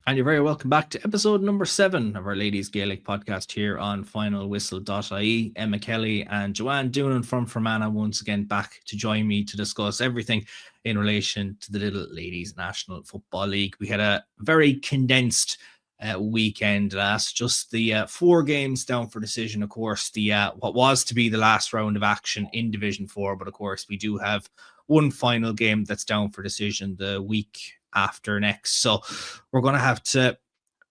And you're very welcome back to episode number 7 of our Ladies Gaelic podcast here on FinalWhistle.ie. Emma Kelly and Joanne Doonan from Fermanagh once again back to join me to discuss everything in relation to the Lidl Ladies National Football League. We had a very condensed weekend last, just the 4 games down for decision. Of course, the what was to be the last round of action in Division 4, but of course we do have one final game that's down for decision the week after next. So we're going to have to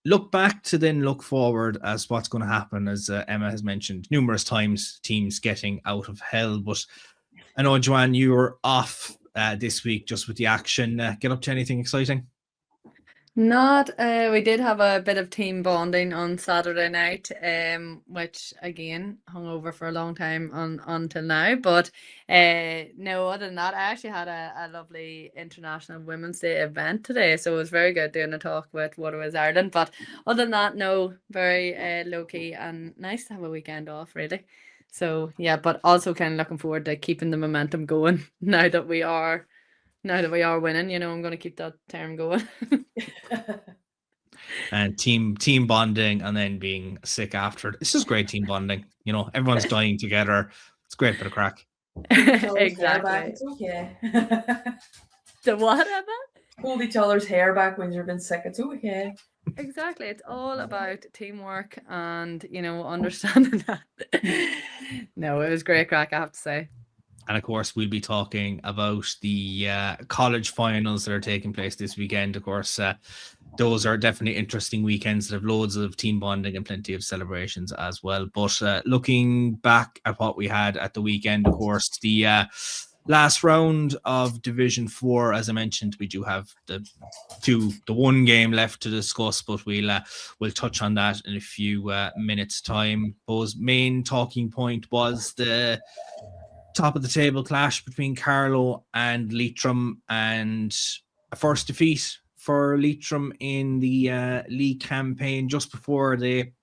look back to then look forward as what's going to happen, as Emma has mentioned numerous times, teams getting out of hell. But I know, Joanne, you were off this week just with the action. Get up to anything exciting? Not, we did have a bit of team bonding on Saturday night, which again hung over for a long time until now. But no, other than that, I actually had a lovely International Women's Day event today, so it was very good doing a talk with Waterways Ireland. But other than that, no, very low key and nice to have a weekend off, really. So yeah, but also kind of looking forward to keeping the momentum going now that we are winning. I'm going to keep that term going. And team bonding, and then being sick after it. It's just great team bonding. Everyone's dying together. It's a great bit of crack. Exactly. It's okay. So what, Emma? Hold each other's hair back when you've been sick. It's okay. Exactly. It's all about teamwork and, understanding that. No, it was great crack, I have to say. And of course, we'll be talking about the college finals that are taking place this weekend. Of course, those are definitely interesting weekends that have loads of team bonding and plenty of celebrations as well. But looking back at what we had at the weekend, of course, the last round of Division 4, as I mentioned, we do have the one game left to discuss, but we'll touch on that in a few minutes' time. Bo's main talking point was the top of the table clash between Carlow and Leitrim, and a first defeat for Leitrim in the league campaign just before they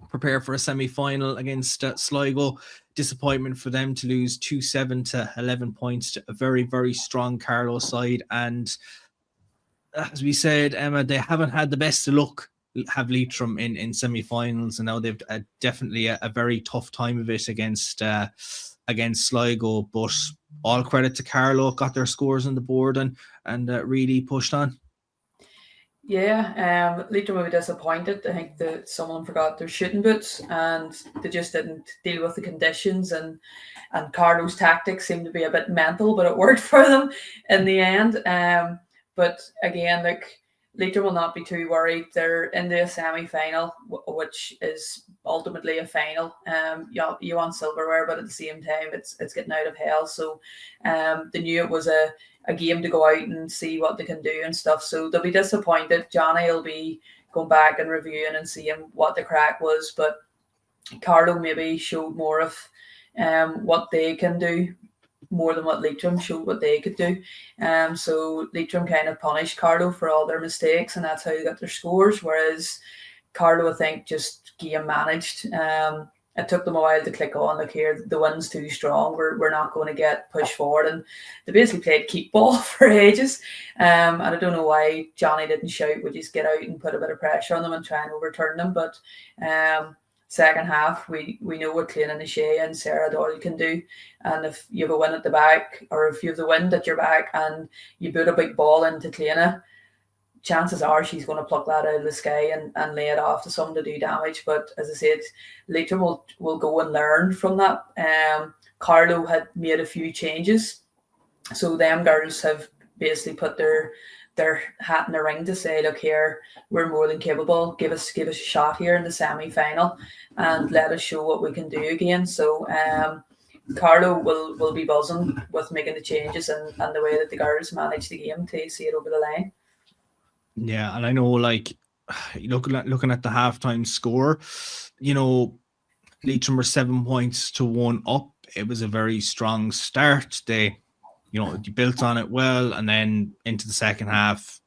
prepare for a semi-final against Sligo. Disappointment for them to lose 2-7 to 11 points to a very, very strong Carlow side. And as we said, Emma, they haven't had the best of luck, have Leitrim in semi-finals, and now they've definitely a very tough time of it against Sligo. But all credit to Carlow, got their scores on the board and really pushed on. Yeah, Leitrim were disappointed. I think that someone forgot their shooting boots and they just didn't deal with the conditions, and Carlo's tactics seemed to be a bit mental, but it worked for them in the end. But again, Leitrim will not be too worried. They're in the semi-final, which is ultimately a final. You want silverware, but at the same time, it's getting out of hell. So they knew it was a game to go out and see what they can do and stuff. So they'll be disappointed. Johnny will be going back and reviewing and seeing what the crack was. But Carlo maybe showed more of what they can do, more than what Leitrim showed what they could do. So Leitrim kind of punished Carlo for all their mistakes, and that's how they got their scores. Whereas Carlo, I think, just game managed. It took them a while to click on, look here, the wind's too strong, we're not going to get pushed forward. And they basically played keep ball for ages. And I don't know why Johnny didn't shout, would you just get out and put a bit of pressure on them and try and overturn them. But second half, we know what Clean and Shea and Sarah Doyle can do. And if you have a win at the back, or if you have the wind at your back and you put a big ball into Cleana, chances are she's going to pluck that out of the sky and lay it off to someone to do damage. But as I said, Leitrim will go and learn from that. Carlo had made a few changes. So them girls have basically put their hat in the ring to say, look here, we're more than capable. Give us a shot here in the semi-final and let us show what we can do again. So Carlo will be buzzing with making the changes and the way that the girls manage the game to see it over the line. Yeah, and I know, like, looking at the halftime score, Leitrim were 7 points to 1 up. It was a very strong start. They built on it well, and then into the second half,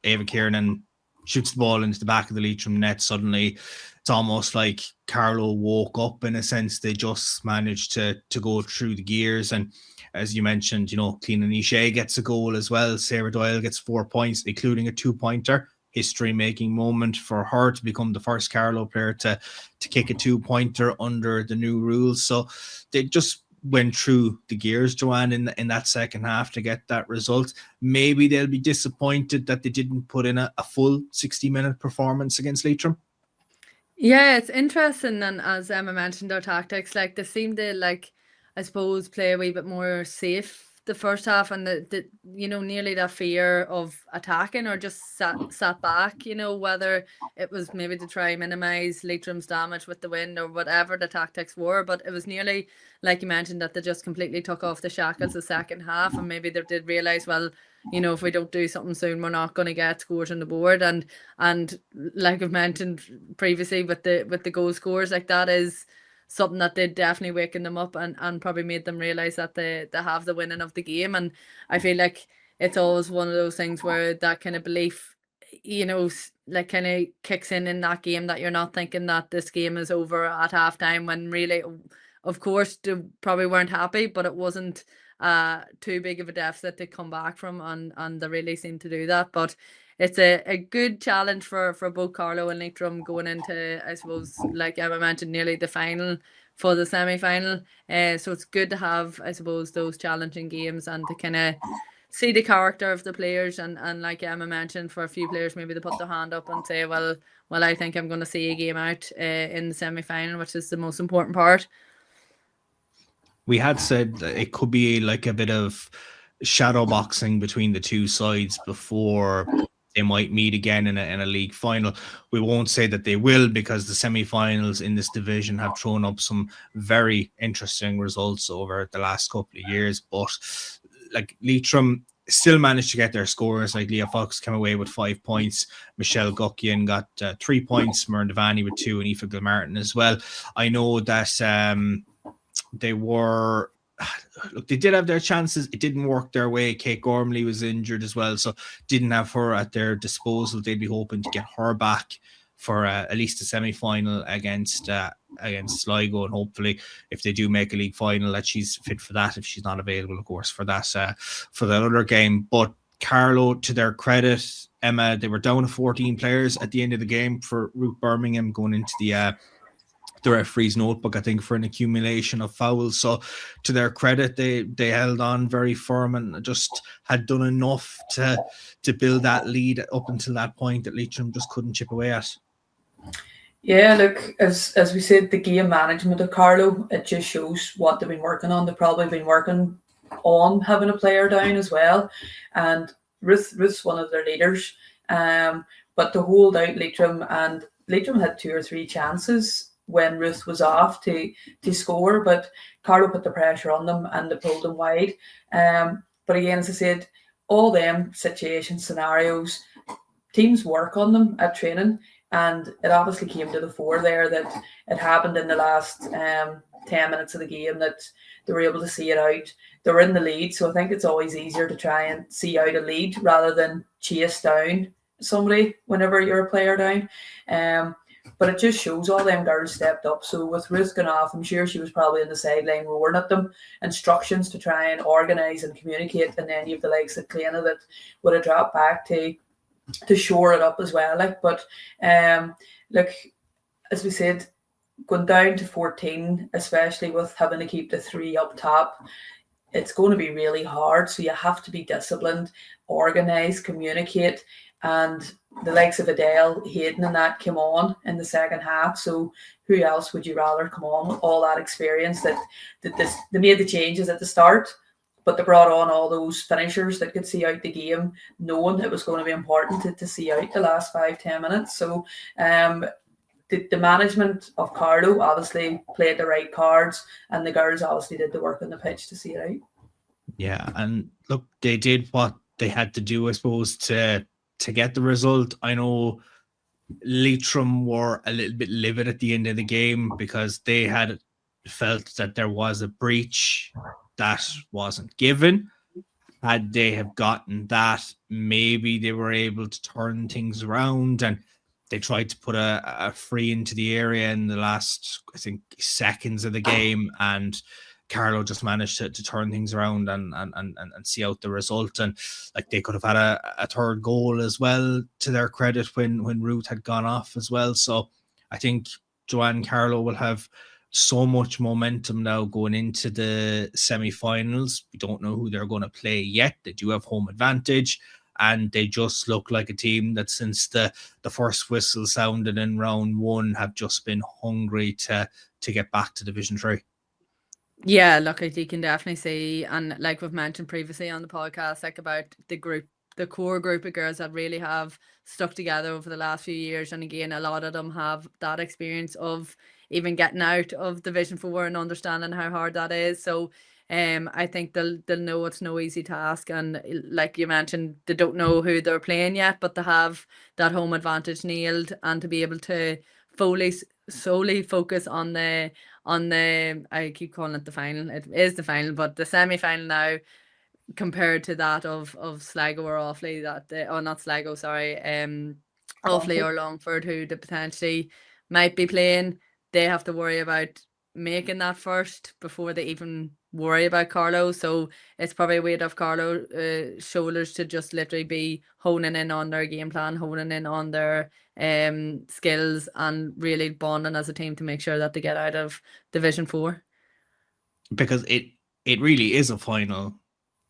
Ava Kiernan shoots the ball into the back of the Leitrim net. Suddenly, it's almost like Carlo woke up in a sense. They just managed to go through the gears. And as you mentioned, Clean and Shea gets a goal as well. Sarah Doyle gets 4 points, including a 2-pointer. history-making moment for her to become the first Carlow player to kick a 2-pointer under the new rules. So they just went through the gears, Joanne, in that second half to get that result. Maybe they'll be disappointed that they didn't put in a full 60-minute performance against Leitrim. Yeah, it's interesting, and as Emma mentioned, our tactics, like they seem to, like, I suppose, play a wee bit more safe the first half, and the nearly that fear of attacking or just sat back, whether it was maybe to try and minimise Leitrim's damage with the wind or whatever the tactics were, but it was nearly, like you mentioned, that they just completely took off the shackles the second half, and maybe they did realise, well, if we don't do something soon, we're not going to get scores on the board, and like I've mentioned previously with the goal scores, like that is something that did definitely waken them up and probably made them realise that they have the winning of the game. And I feel like it's always one of those things where that kind of belief, like kind of kicks in that game, that you're not thinking that this game is over at halftime, when really, of course, they probably weren't happy, but it wasn't too big of a deficit to come back from, and they really seem to do that. But it's a good challenge for both Carlow and Leitrim going into, I suppose, like Emma mentioned, nearly the final for the semi-final. So it's good to have, I suppose, those challenging games and to kind of see the character of the players, and like Emma mentioned, for a few players maybe they put their hand up and say, well, I think I'm going to see a game out in the semi-final, which is the most important part. We had said that it could be like a bit of shadow boxing between the two sides before they might meet again in a league final. We won't say that they will, because the semi-finals in this division have thrown up some very interesting results over the last couple of years. But like Leitrim still managed to get their scores. Like Leah Fox came away with 5 points. Michelle Guckian got 3 points. Myrne Devaney with 2, and Aoife Gilmartin as well. I know that they did have their chances. It didn't work their way. Kate Gormley was injured as well, so didn't have her at their disposal. They'd be hoping to get her back for at least a semi-final against Sligo, and hopefully, if they do make a league final, that she's fit for that. If she's not available, of course, for that other game. But Carlow, to their credit, Emma, they were down to 14 players at the end of the game for Ruth Birmingham, going into the referee's notebook, I think, for an accumulation of fouls. So to their credit, they held on very firm and just had done enough to build that lead up until that point that Leitrim just couldn't chip away at. Yeah, look, as we said, the game management of Carlow, it just shows what they've been working on. They've probably been working on having a player down as well. And Ruth's one of their leaders. But to hold out Leitrim, and Leitrim had 2 or 3 chances when Ruth was off to score, but Carlow put the pressure on them and they pulled them wide. But again, as I said, all them situations, scenarios, teams work on them at training, and it obviously came to the fore there that it happened in the last 10 minutes of the game that they were able to see it out. They were in the lead, so I think it's always easier to try and see out a lead rather than chase down somebody whenever you're a player down. But it just shows all them girls stepped up. So with Ruth going off, I'm sure she was probably on the sideline roaring at them, instructions to try and organise and communicate. And then you have the likes of Cleana that would have dropped back to shore it up as well. But look, as we said, going down to 14, especially with having to keep the 3 up top, it's going to be really hard. So you have to be disciplined, organise, communicate, and the likes of Adele, Hayden and that came on in the second half. So who else would you rather come on with all that experience that they made the changes at the start, but they brought on all those finishers that could see out the game, knowing it was going to be important to see out the last 5-10 minutes. So the management of Carlow obviously played the right cards, and the girls obviously did the work on the pitch to see it out. Yeah, and look, they did what they had to do, I suppose, to get the result. I know Leitrim were a little bit livid at the end of the game because they had felt that there was a breach that wasn't given. Had they have gotten that, maybe they were able to turn things around, and they tried to put a free into the area in the last, I think, seconds of the game, and Carlo just managed to turn things around and see out the result. And like they could have had a third goal as well, to their credit, when Ruth had gone off as well. So I think Joanne Carlo will have so much momentum now going into the semi-finals. We don't know who they're going to play yet. They do have home advantage, and they just look like a team that, since the first whistle sounded in round one, have just been hungry to get back to Division 3. Yeah, look, you can definitely see, and like we've mentioned previously on the podcast, like about the core group of girls that really have stuck together over the last few years. And again, a lot of them have that experience of even getting out of Division 4 and understanding how hard that is. So I think they'll know it's no easy task. And like you mentioned, they don't know who they're playing yet, but they have that home advantage nailed, and to be able to solely focus on the I keep calling it the final. It is the final, but the semi-final now, compared to that of Sligo or Offaly, not Sligo, sorry, Offaly or Longford, who they potentially might be playing. They have to worry about making that first before they even worry about Carlo. So it's probably a weight off Carlo's shoulders to just literally be honing in on their game plan, honing in on their skills, and really bonding as a team to make sure that they get out of Division 4. Because it really is a final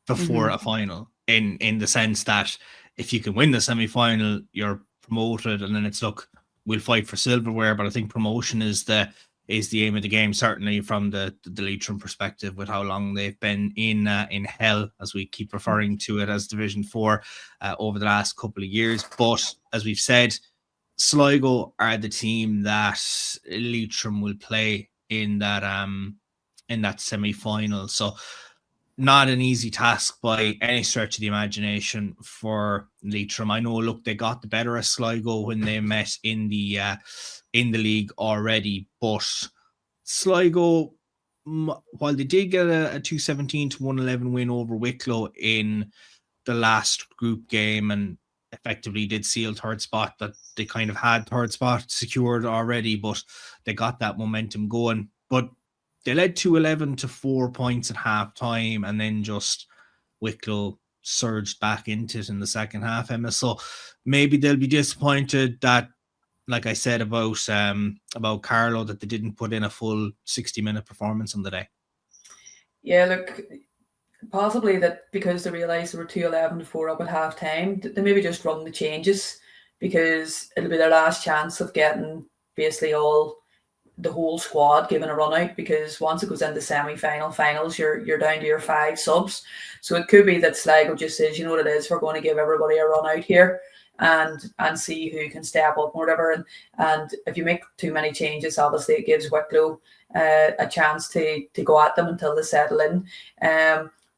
before a final, in the sense that if you can win the semi-final, you're promoted, and then it's, look, we'll fight for silverware. But I think promotion is the aim of the game, certainly from the Leitrim perspective, with how long they've been in hell, as we keep referring to it, as Division 4 over the last couple of years. But as we've said, Sligo are the team that Leitrim will play in that semi-final. So not an easy task by any stretch of the imagination for Leitrim. I know, look, they got the better of Sligo when they met in the league already, but Sligo, while they did get a 217-111 win over Wicklow in the last group game, and effectively did seal third spot, that they kind of had third spot secured already, but they got that momentum going. But they led 2-11 to 4 points at half time, and then just Wicklow surged back into it in the second half, Emma. So maybe they'll be disappointed that, like I said about Carlo, that they didn't put in a full 60-minute performance on the day. Yeah, look, possibly that because they realised they were 2-11 to 4 up at half time, they maybe just run the changes, because it'll be their last chance of getting basically the whole squad given a run out, because once it goes into finals, you're down to your 5 subs. So it could be that Sligo just says, you know what it is, we're going to give everybody a run out here and see who can step up or whatever. And if you make too many changes, obviously it gives Wicklow a chance to go at them until they settle in.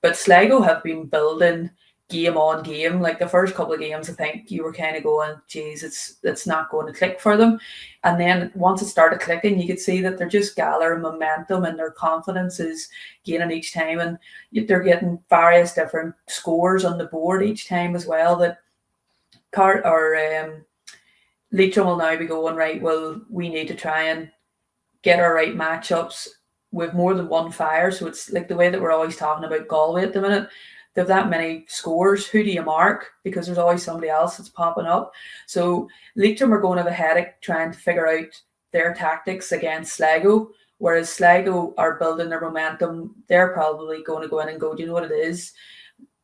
But Sligo have been building game on game. Like the first couple of games, I think you were kind of going, geez, it's not going to click for them. And then once it started clicking, you could see that they're just gathering momentum, and their confidence is gaining each time. And they're getting various different scores on the board each time as well. That Leitrim will now be going, right, well, we need to try and get our right matchups with more than one fire. So it's like the way that we're always talking about Galway at the minute. They have that many scores. Who do you mark? Because there's always somebody else that's popping up. So Leitrim are going to have a headache trying to figure out their tactics against Sligo, whereas Sligo are building their momentum. They're probably going to go in and go, do you know what it is?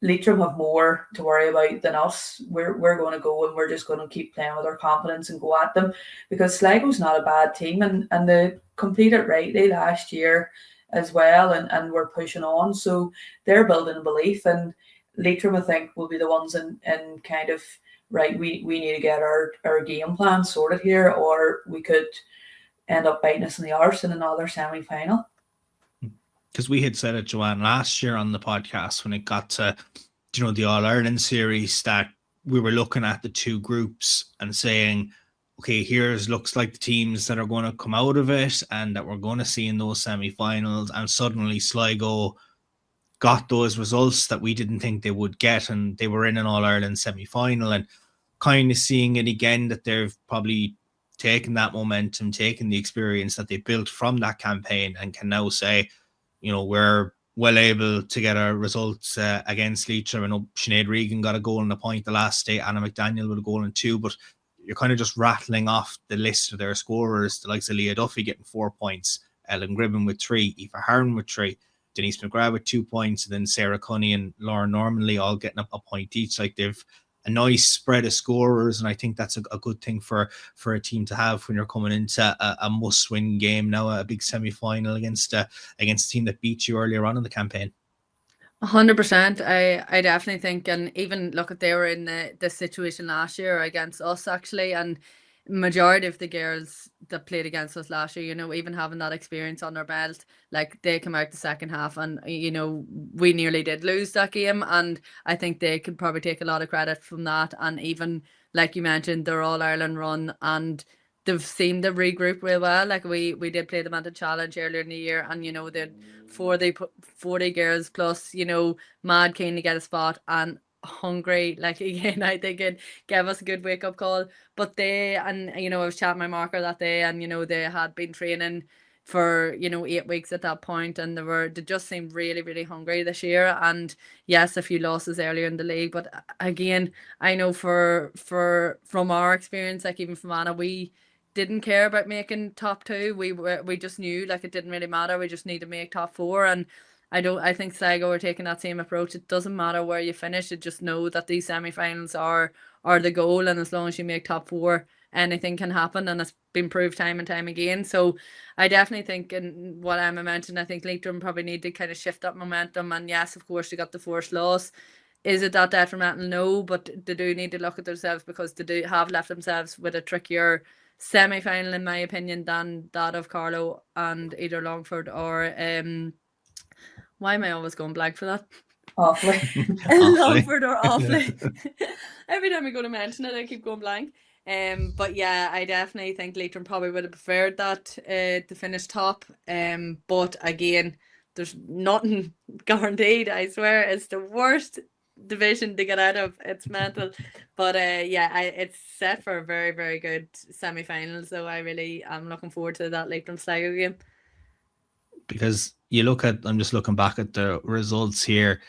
Leitrim have more to worry about than us. We're going to go, and we're just going to keep playing with our confidence and go at them, because Sligo's not a bad team, and they completed rightly last year as well, and we're pushing on. So they're building a belief, and Leitrim, I think, will be the ones in kind of, right, we need to get our game plan sorted here, or we could end up biting us in the arse in another semi-final. Because we had said it, Joanne, last year on the podcast when it got to, the All-Ireland series, that we were looking at the two groups and saying, okay, looks like the teams that are going to come out of it and that we're going to see in those semi-finals. And suddenly Sligo got those results that we didn't think they would get, and they were in an All-Ireland semi-final, and kind of seeing it again, that they've probably taken that momentum, taken the experience that they built from that campaign, and can now say, we're well able to get our results against Leitrim. I know Sinead Regan got a goal and a point the last day, Anna McDaniel with a goal and 2, but you're kind of just rattling off the list of their scorers, the likes of Leah Duffy getting 4 points, Ellen Gribben with 3, Aoife Hearn with 3, Denise McGrath with 2 points, and then Sarah Cunny and Lauren Normanley all getting a point each. Like, they've a nice spread of scorers, and I think that's a good thing for a team to have when you're coming into a must-win game now, a big semi-final against a team that beat you earlier on in the campaign. 100%. I definitely think, and even look at, they were in the situation last year against us actually, and majority of the girls that played against us last year, even having that experience on their belt, like, they came out the second half and we nearly did lose that game, and I think they could probably take a lot of credit from that. And even like you mentioned, their All-Ireland run, and they've seemed to regroup real well. Like, we did play them at the challenge earlier in the year, and they'd 40 girls plus, mad keen to get a spot and hungry. Like, again, I think it gave us a good wake up call. But they, and I was chatting my marker that day, and they had been training for 8 weeks at that point, and they just seemed really, really hungry this year. And yes, a few losses earlier in the league, but again, I know from our experience, like even from Anna, we didn't care about making top 2. We just knew, like, it didn't really matter. We just need to make top 4. And I think Sligo are taking that same approach. It doesn't matter where you finish. You just know that these semi-finals are the goal, and as long as you make top 4, anything can happen, and it's been proved time and time again. So I definitely think, in what Emma mentioned, I think Leitrim probably need to kind of shift that momentum. And yes, of course, they got the first loss. Is it that detrimental? No, but they do need to look at themselves, because they do have left themselves with a trickier semi-final, in my opinion, than that of Carlow and either Longford or why am I always going blank for that? Offaly. Longford or Offaly. Every time I go to mention it, I keep going blank. But yeah, I definitely think Leitrim probably would have preferred that to finish top. But again, there's nothing guaranteed. I swear, it's the worst division to get out of. It's mental. But it's set for a very, very good semi-final. So I really am looking forward to that Leitrim Sligo game. Because I'm just looking back at the results here.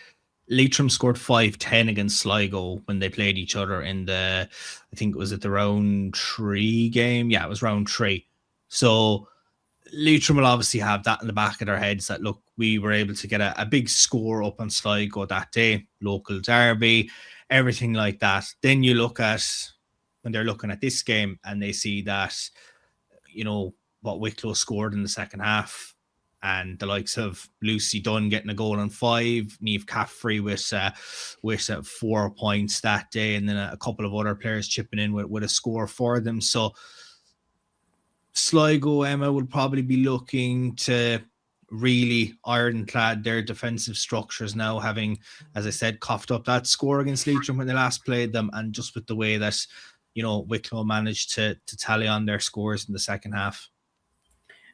Leitrim scored 5-10 against Sligo when they played each other in I think it was at the round 3 game. Yeah, it was round 3. So Leitrim will obviously have that in the back of their heads, that, look, we were able to get a big score up on Sligo that day, local derby, everything like that. Then you look at, when they're looking at this game, and they see that, what Wicklow scored in the second half, and the likes of Lucy Dunn getting a goal on 5, Niamh Caffrey with 4 points that day, and then a couple of other players chipping in with a score for them. So Sligo, Emma, would probably be looking to really ironclad their defensive structures now, having, as I said, coughed up that score against Leitrim when they last played them, and just with the way that Wicklow managed to tally on their scores in the second half.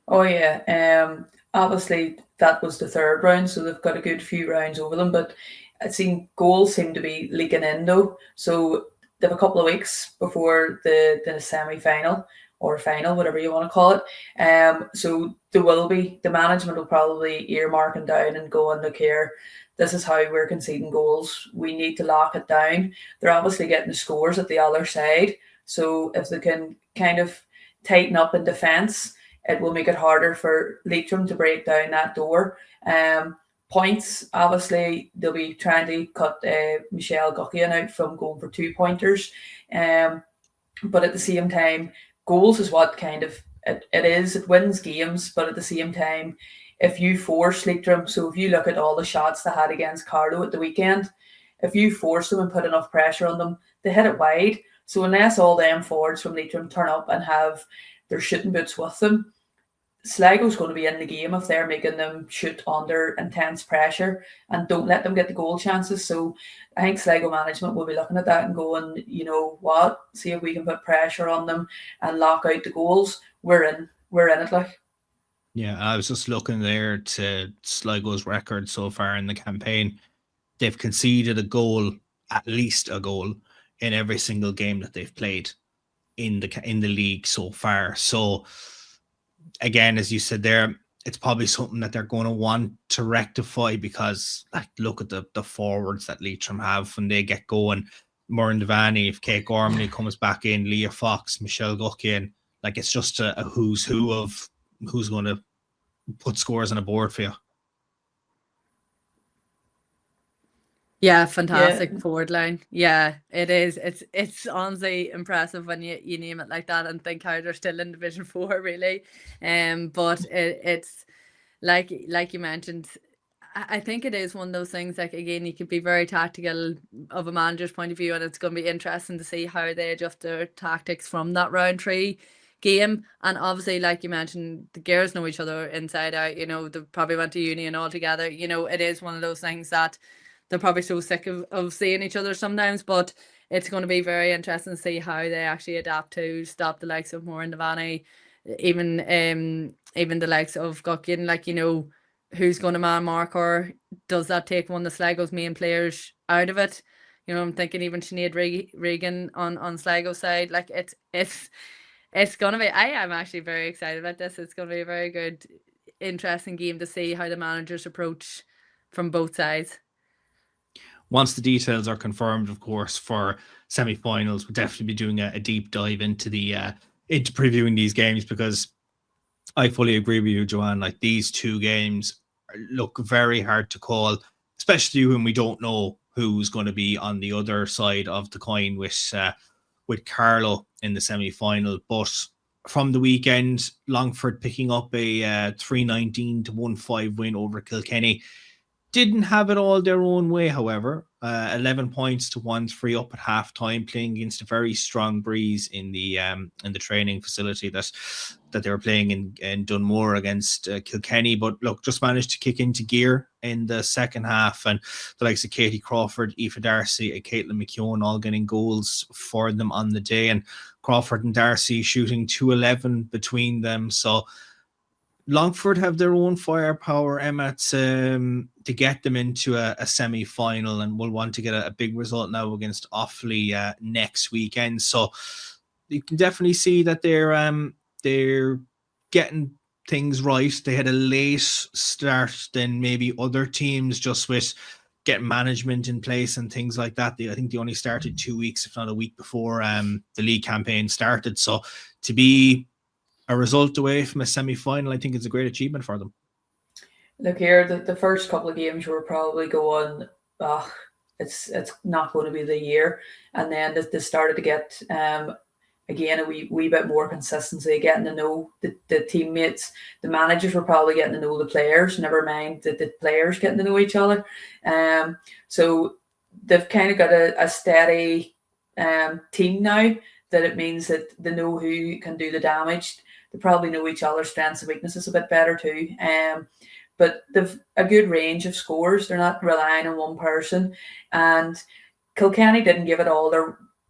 Oh yeah, obviously that was the third round, so they've got a good few rounds over them, but it seemed goals seem to be leaking in though. So they have a couple of weeks before the semi-final or final, whatever you want to call it. So the management will probably earmarking down and going, look here, this is how we're conceding goals. We need to lock it down. They're obviously getting the scores at the other side. So if they can kind of tighten up in defence, it will make it harder for Leitrim to break down that door. Points, obviously, they'll be trying to cut Michelle Guckian out from going for 2-pointers. But at the same time, goals is what kind of it is. It wins games, but at the same time, if you force Leitrim, so if you look at all the shots they had against Carlow at the weekend, if you force them and put enough pressure on them, they hit it wide. So unless all them forwards from Leitrim turn up and have their shooting boots with them, Sligo's going to be in the game if they're making them shoot under intense pressure and don't let them get the goal chances. So I think Sligo management will be looking at that and going, you know what, see if we can put pressure on them and lock out the goals. We're in it, like. Yeah, I was just looking there to Sligo's record so far in the campaign. They've conceded a goal, at least a goal, in every single game that they've played in the league so far. So again, as you said there, it's probably something that they're going to want to rectify, because like look at the forwards that Leitrim have when they get going. Muireann Devaney, if Kate Gormley comes back in, Leah Fox, Michelle Guckian, like it's just a who's who of who's going to put scores on a board for you. Yeah, fantastic forward line. Yeah, it is. It's honestly impressive when you name it like that and think how they're still in Division 4, really. But it's like you mentioned, I think it is one of those things, like, again, you could be very tactical of a manager's point of view, and it's going to be interesting to see how they adjust their tactics from that round 3 game. And obviously, like you mentioned, the girls know each other inside out. They probably went to uni and all together. It is one of those things that they're probably so sick of seeing each other sometimes, but it's going to be very interesting to see how they actually adapt to stop the likes of Muireann Devaney, even the likes of Guckian, like, who's going to man mark her? Does that take one of Sligo's main players out of it? I'm thinking even Sinead Regan on Sligo's side. Like, it's going to be, I am actually very excited about this. It's going to be a very good, interesting game to see how the managers approach from both sides. Once the details are confirmed, of course, for semi-finals, we'll definitely be doing a deep dive into into previewing these games, because I fully agree with you, Joanne. Like, these two games look very hard to call, especially when we don't know who's going to be on the other side of the coin with Carlow in the semi-final. But from the weekend, Longford picking up a 319-1-5 win over Kilkenny. Didn't have it all their own way, however. 11 points to 1-3 up at half time, playing against a very strong breeze in the training facility that they were playing in Dunmore against Kilkenny. But look, just managed to kick into gear in the second half, and the likes of Katie Crawford, Aoife Darcy, and Caitlin McKeown all getting goals for them on the day, and Crawford and Darcy shooting 2-11 between them. So Longford have their own firepower, Emma, to get them into a semi-final, and will want to get a big result now against Offaly next weekend. So you can definitely see that they're getting things right. They had a late start than maybe other teams, just with getting management in place and things like that. I think they only started 2 weeks, if not a week, before the league campaign started. So to be a result away from a semi-final, I think it's a great achievement for them. Look here, the first couple of games were probably going, it's not going to be the year. And then they started to get, again, a wee bit more consistency, getting to know the teammates. The managers were probably getting to know the players, never mind the players getting to know each other. So they've kind of got a steady team now, that it means that they know who can do the damage. They probably know each other's strengths and weaknesses a bit better too. But they've a good range of scores. They're not relying on one person. And Kilkenny didn't give it all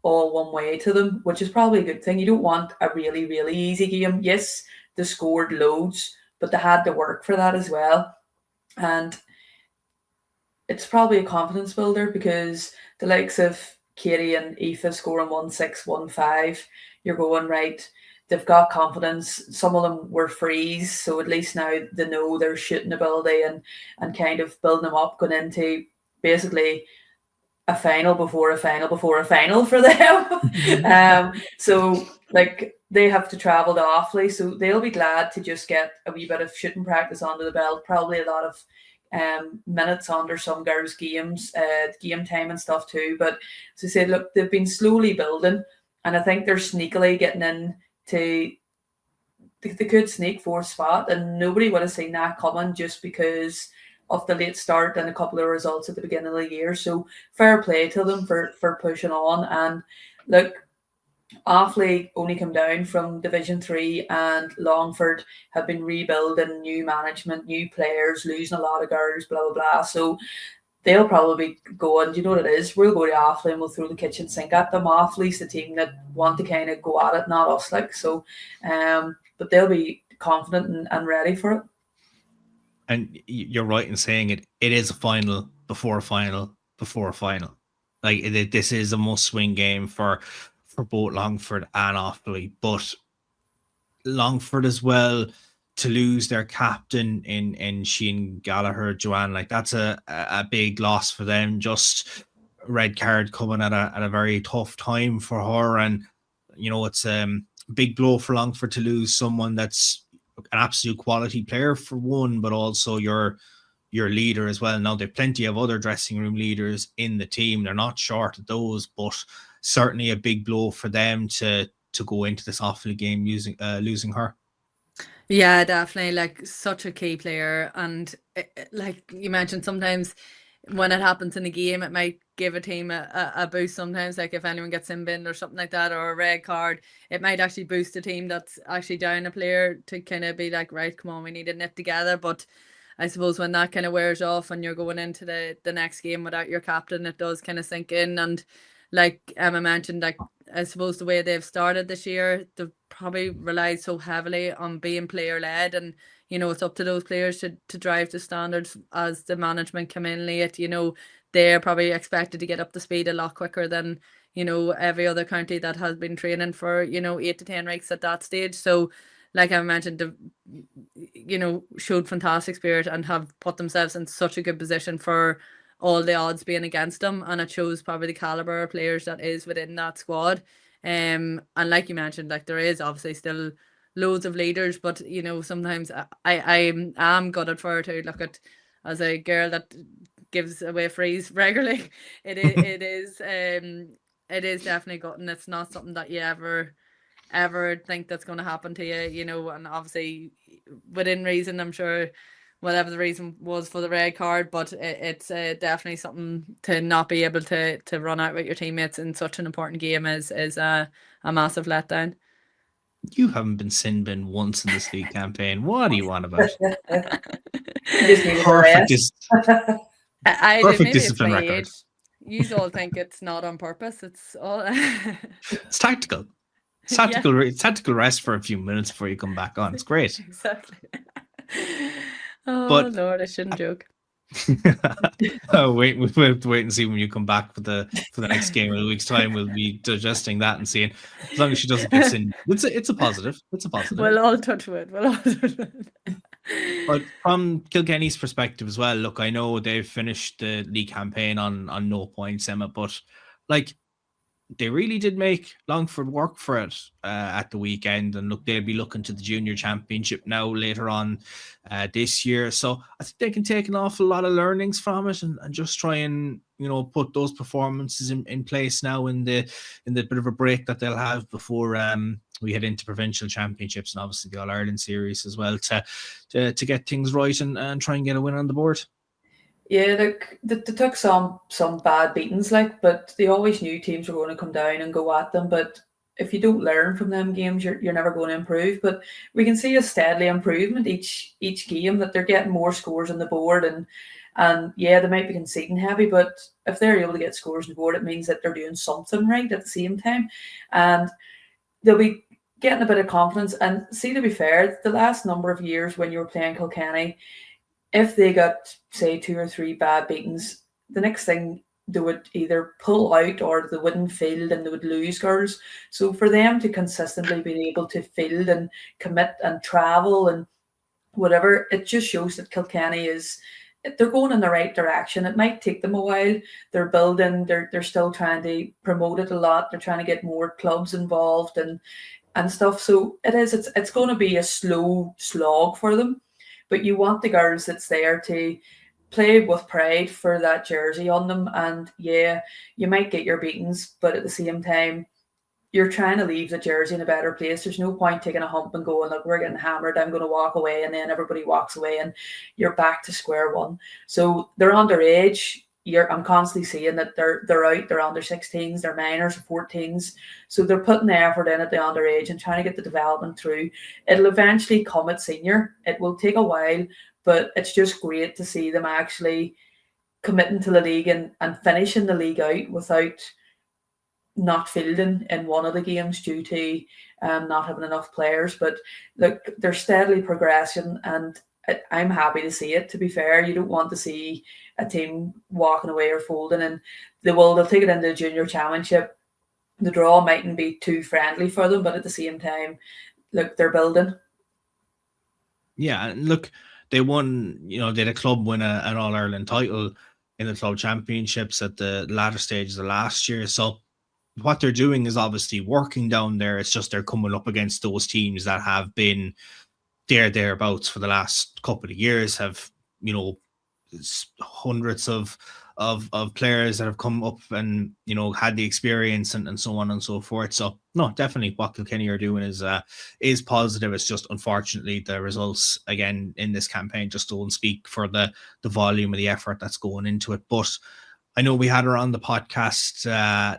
one way to them, which is probably a good thing. You don't want a really, really easy game. Yes, they scored loads, but they had to work for that as well. And it's probably a confidence builder, because the likes of Katie and Aoife scoring 1-6, 1-5, you're going, right, they've got confidence. Some of them were frees, so at least now they know their shooting ability, and kind of building them up, going into basically a final before a final before a final for them. So like, they have to travel to Offaly, so they'll be glad to just get a wee bit of shooting practice under the belt, probably a lot of minutes under some girls' games, game time and stuff too. But as I said, look, they've been slowly building, and I think they're sneakily getting in to they could sneak fourth spot, and nobody would have seen that coming just because of the late start and a couple of results at the beginning of the year. So fair play to them for pushing on. And look, Offaly only come down from Division 3, and Longford have been rebuilding, new management, new players, losing a lot of girls, blah, blah, blah. So they'll probably be going, do you know what it is? We'll go to Offaly and we'll throw the kitchen sink at them. Offaly's the team that want to kind of go at it, not us. Like, so, but they'll be confident and ready for it. And you're right in saying it is a final before a final before a final. Like, this is a must-win game for both Longford and Offaly. But Longford as well, to lose their captain in Sheen Gallagher, Joanne, like that's a big loss for them. Just red card coming at a very tough time for her, and it's a big blow for Longford to lose someone that's an absolute quality player for one, but also your leader as well. Now they've plenty of other dressing room leaders in the team; they're not short of those, but certainly a big blow for them to go into this Offaly game losing her. Yeah, definitely. Like such a key player, and like you mentioned, sometimes when it happens in a game, it might give a team a boost. Sometimes, like if anyone gets in bin or something like that, or a red card, it might actually boost a team that's actually down a player to kind of be like, right, come on, we need to knit together. But I suppose when that kind of wears off and you're going into the next game without your captain, it does kind of sink in. And like Emma mentioned, like I suppose the way they've started this year, they've probably relied so heavily on being player led, and it's up to those players to drive the standards as the management come in late. They're probably expected to get up to speed a lot quicker than every other county that has been training for 8 to 10 weeks at that stage. So like I mentioned, they've showed fantastic spirit and have put themselves in such a good position for all the odds being against them, and it shows probably the caliber of players that is within that squad. And like you mentioned, like there is obviously still loads of leaders, but sometimes I am gutted for her to look at as a girl that gives away frees regularly. It is definitely gutting. It's not something that you ever think that's going to happen to you, and obviously within reason, I'm sure, whatever the reason was for the red card, but it's definitely something to not be able to run out with your teammates in such an important game is a massive letdown. You haven't been sin bin once in this league campaign. What do you want about? Just needed Perfect, Perfect discipline record. Age. You all think it's not on purpose. It's all. It's tactical. It's tactical. It's tactical rest for a few minutes before you come back on. It's great. Exactly. Oh, but Lord, I shouldn't joke. We'll have to wait and see when you come back for the next game in a week's time. We'll be digesting that and seeing, as long as she doesn't get sin, it's a positive. It's a positive. We'll all touch wood. But from Kilkenny's perspective as well, look, I know they've finished the league campaign on no points, Emma, but like they really did make Longford work for it at the weekend. And look, they'll be looking to the junior championship now later on this year. So I think they can take an awful lot of learnings from it and just try and, put those performances in place now in the bit of a break that they'll have before we head into provincial championships and obviously the All-Ireland series as well to get things right and try and get a win on the board. Yeah, they took some bad beatings, but they always knew teams were going to come down and go at them. But if you don't learn from them games, you're never going to improve. But we can see a steady improvement each game, that they're getting more scores on the board, and yeah, they might be conceding heavy, but if they're able to get scores on the board, it means that they're doing something right at the same time, and they'll be getting a bit of confidence. And see, to be fair, the last number of years when you were playing Kilkenny, if they got, say, 2 or 3 bad beatings, the next thing they would either pull out or they wouldn't field and they would lose girls. So for them to consistently be able to field and commit and travel and whatever, it just shows that Kilkenny they're going in the right direction. It might take them a while. They're building, they're still trying to promote it a lot. They're trying to get more clubs involved and stuff. So it's going to be a slow slog for them. But you want the girls that's there to play with pride for that jersey on them. And yeah, you might get your beatings, but at the same time, you're trying to leave the jersey in a better place. There's no point taking a hump and going, look, we're getting hammered, I'm going to walk away, and then everybody walks away and you're back to square one. So they're underage. I'm constantly seeing that they're out, they're under 16s, they're minors or 14s. So they're putting the effort in at the underage and trying to get the development through. It'll eventually come at senior. It will take a while, but it's just great to see them actually committing to the league and finishing the league out without not fielding in one of the games due to not having enough players. But look, they're steadily progressing, and I'm happy to see it. To be fair, you don't want to see a team walking away or folding, and they'll take it into the junior championship. The draw mightn't be too friendly for them, but at the same time, look, they're building. Yeah, and look, they won, they had a club win an All-Ireland title in the club championships at the latter stages of last year. So what they're doing is obviously working down there. It's just they're coming up against those teams that have been thereabouts for the last couple of years, have, hundreds of players that have come up and had the experience and so on and so forth. So no, definitely what Kilkenny are doing is positive. It's just unfortunately the results again in this campaign just don't speak for the volume of the effort that's going into it. But I know we had her on the podcast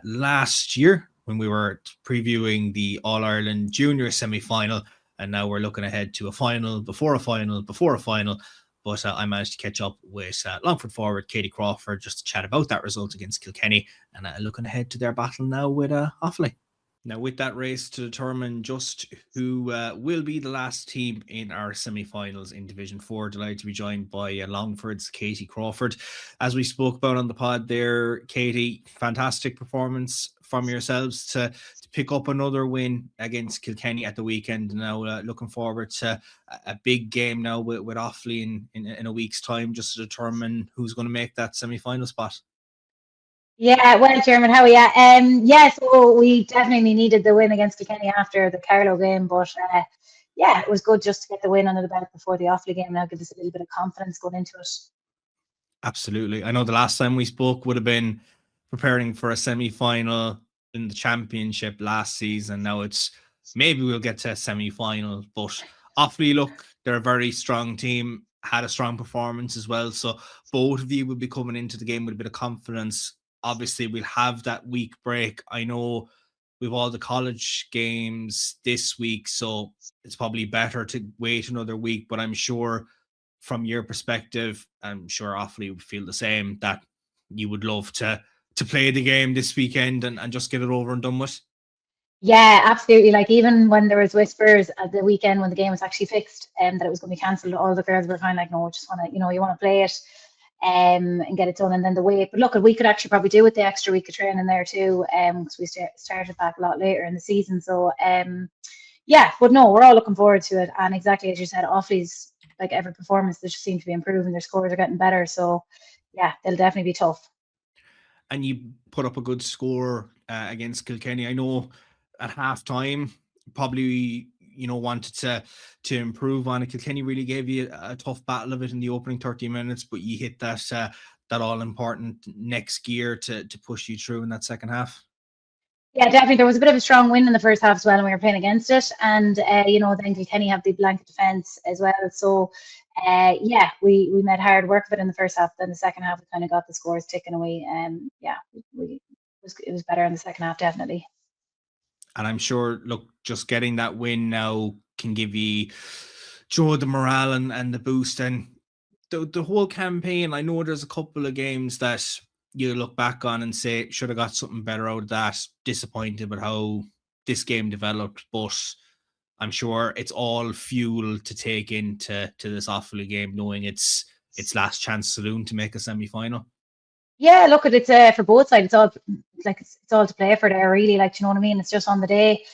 last year when we were previewing the All-Ireland Junior semi-final, and now we're looking ahead to a final before a final before a final. But I managed to catch up with Longford forward Katie Crawford just to chat about that result against Kilkenny, and looking ahead to their battle now with Offaly. Now, with that race to determine just who will be the last team in our semi-finals in Division 4, delighted to be joined by Longford's Katie Crawford. As we spoke about on the pod there, Katie, fantastic performance from yourselves to pick up another win against Kilkenny at the weekend. Now, looking forward to a big game now with Offaly in a week's time, just to determine who's going to make that semi-final spot. Yeah, well, Chairman, how are you? Yeah, so we definitely needed the win against Kilkenny after the Carlow game, but yeah, it was good just to get the win under the belt before the Offaly game. Now give us a little bit of confidence going into it. Absolutely. I know the last time we spoke would have been preparing for a semi-final in the championship last season. Now it's maybe we'll get to a semi-final, but Offaly, look, they're a very strong team, had a strong performance as well. So both of you will be coming into the game with a bit of confidence. Obviously, we'll have that week break. I know we've all the college games this week, so it's probably better to wait another week, but I'm sure from your perspective, I'm sure Offaly would feel the same, that you would love to play the game this weekend and just get it over and done with. Yeah, absolutely. Like even when there was whispers at the weekend when the game was actually fixed and that it was going to be cancelled, all the girls were kind of like, no, just want to, you want to play it and get it done and then the wait. But look, we could actually probably do with the extra week of training there too, because we started back a lot later in the season. So yeah, but no, we're all looking forward to it. And exactly as you said, Offaly's, like every performance, they just seem to be improving. Their scores are getting better. So yeah, they'll definitely be tough. And you put up a good score against Kilkenny. I know at half time, probably, wanted to improve on it. Kilkenny really gave you a tough battle of it in the opening 30 minutes, but you hit that all important next gear to push you through in that second half. Yeah, definitely. There was a bit of a strong win in the first half as well, and we were playing against it. And then Kilkenny have the blanket defence as well. So yeah, we made hard work of it in the first half. Then the second half, we kind of got the scores taken away. Yeah, it was better in the second half, definitely. And I'm sure, look, just getting that win now can give you the morale and the boost. And the whole campaign, I know there's a couple of games that you look back on and say, should have got something better out of that. Disappointed with how this game developed. But I'm sure it's all fuel to take into this Offaly game, knowing it's last chance saloon to make a semi-final. Yeah, look, it's for both sides. It's all like it's all to play for there, really. Like, you know what I mean? It's just on the day,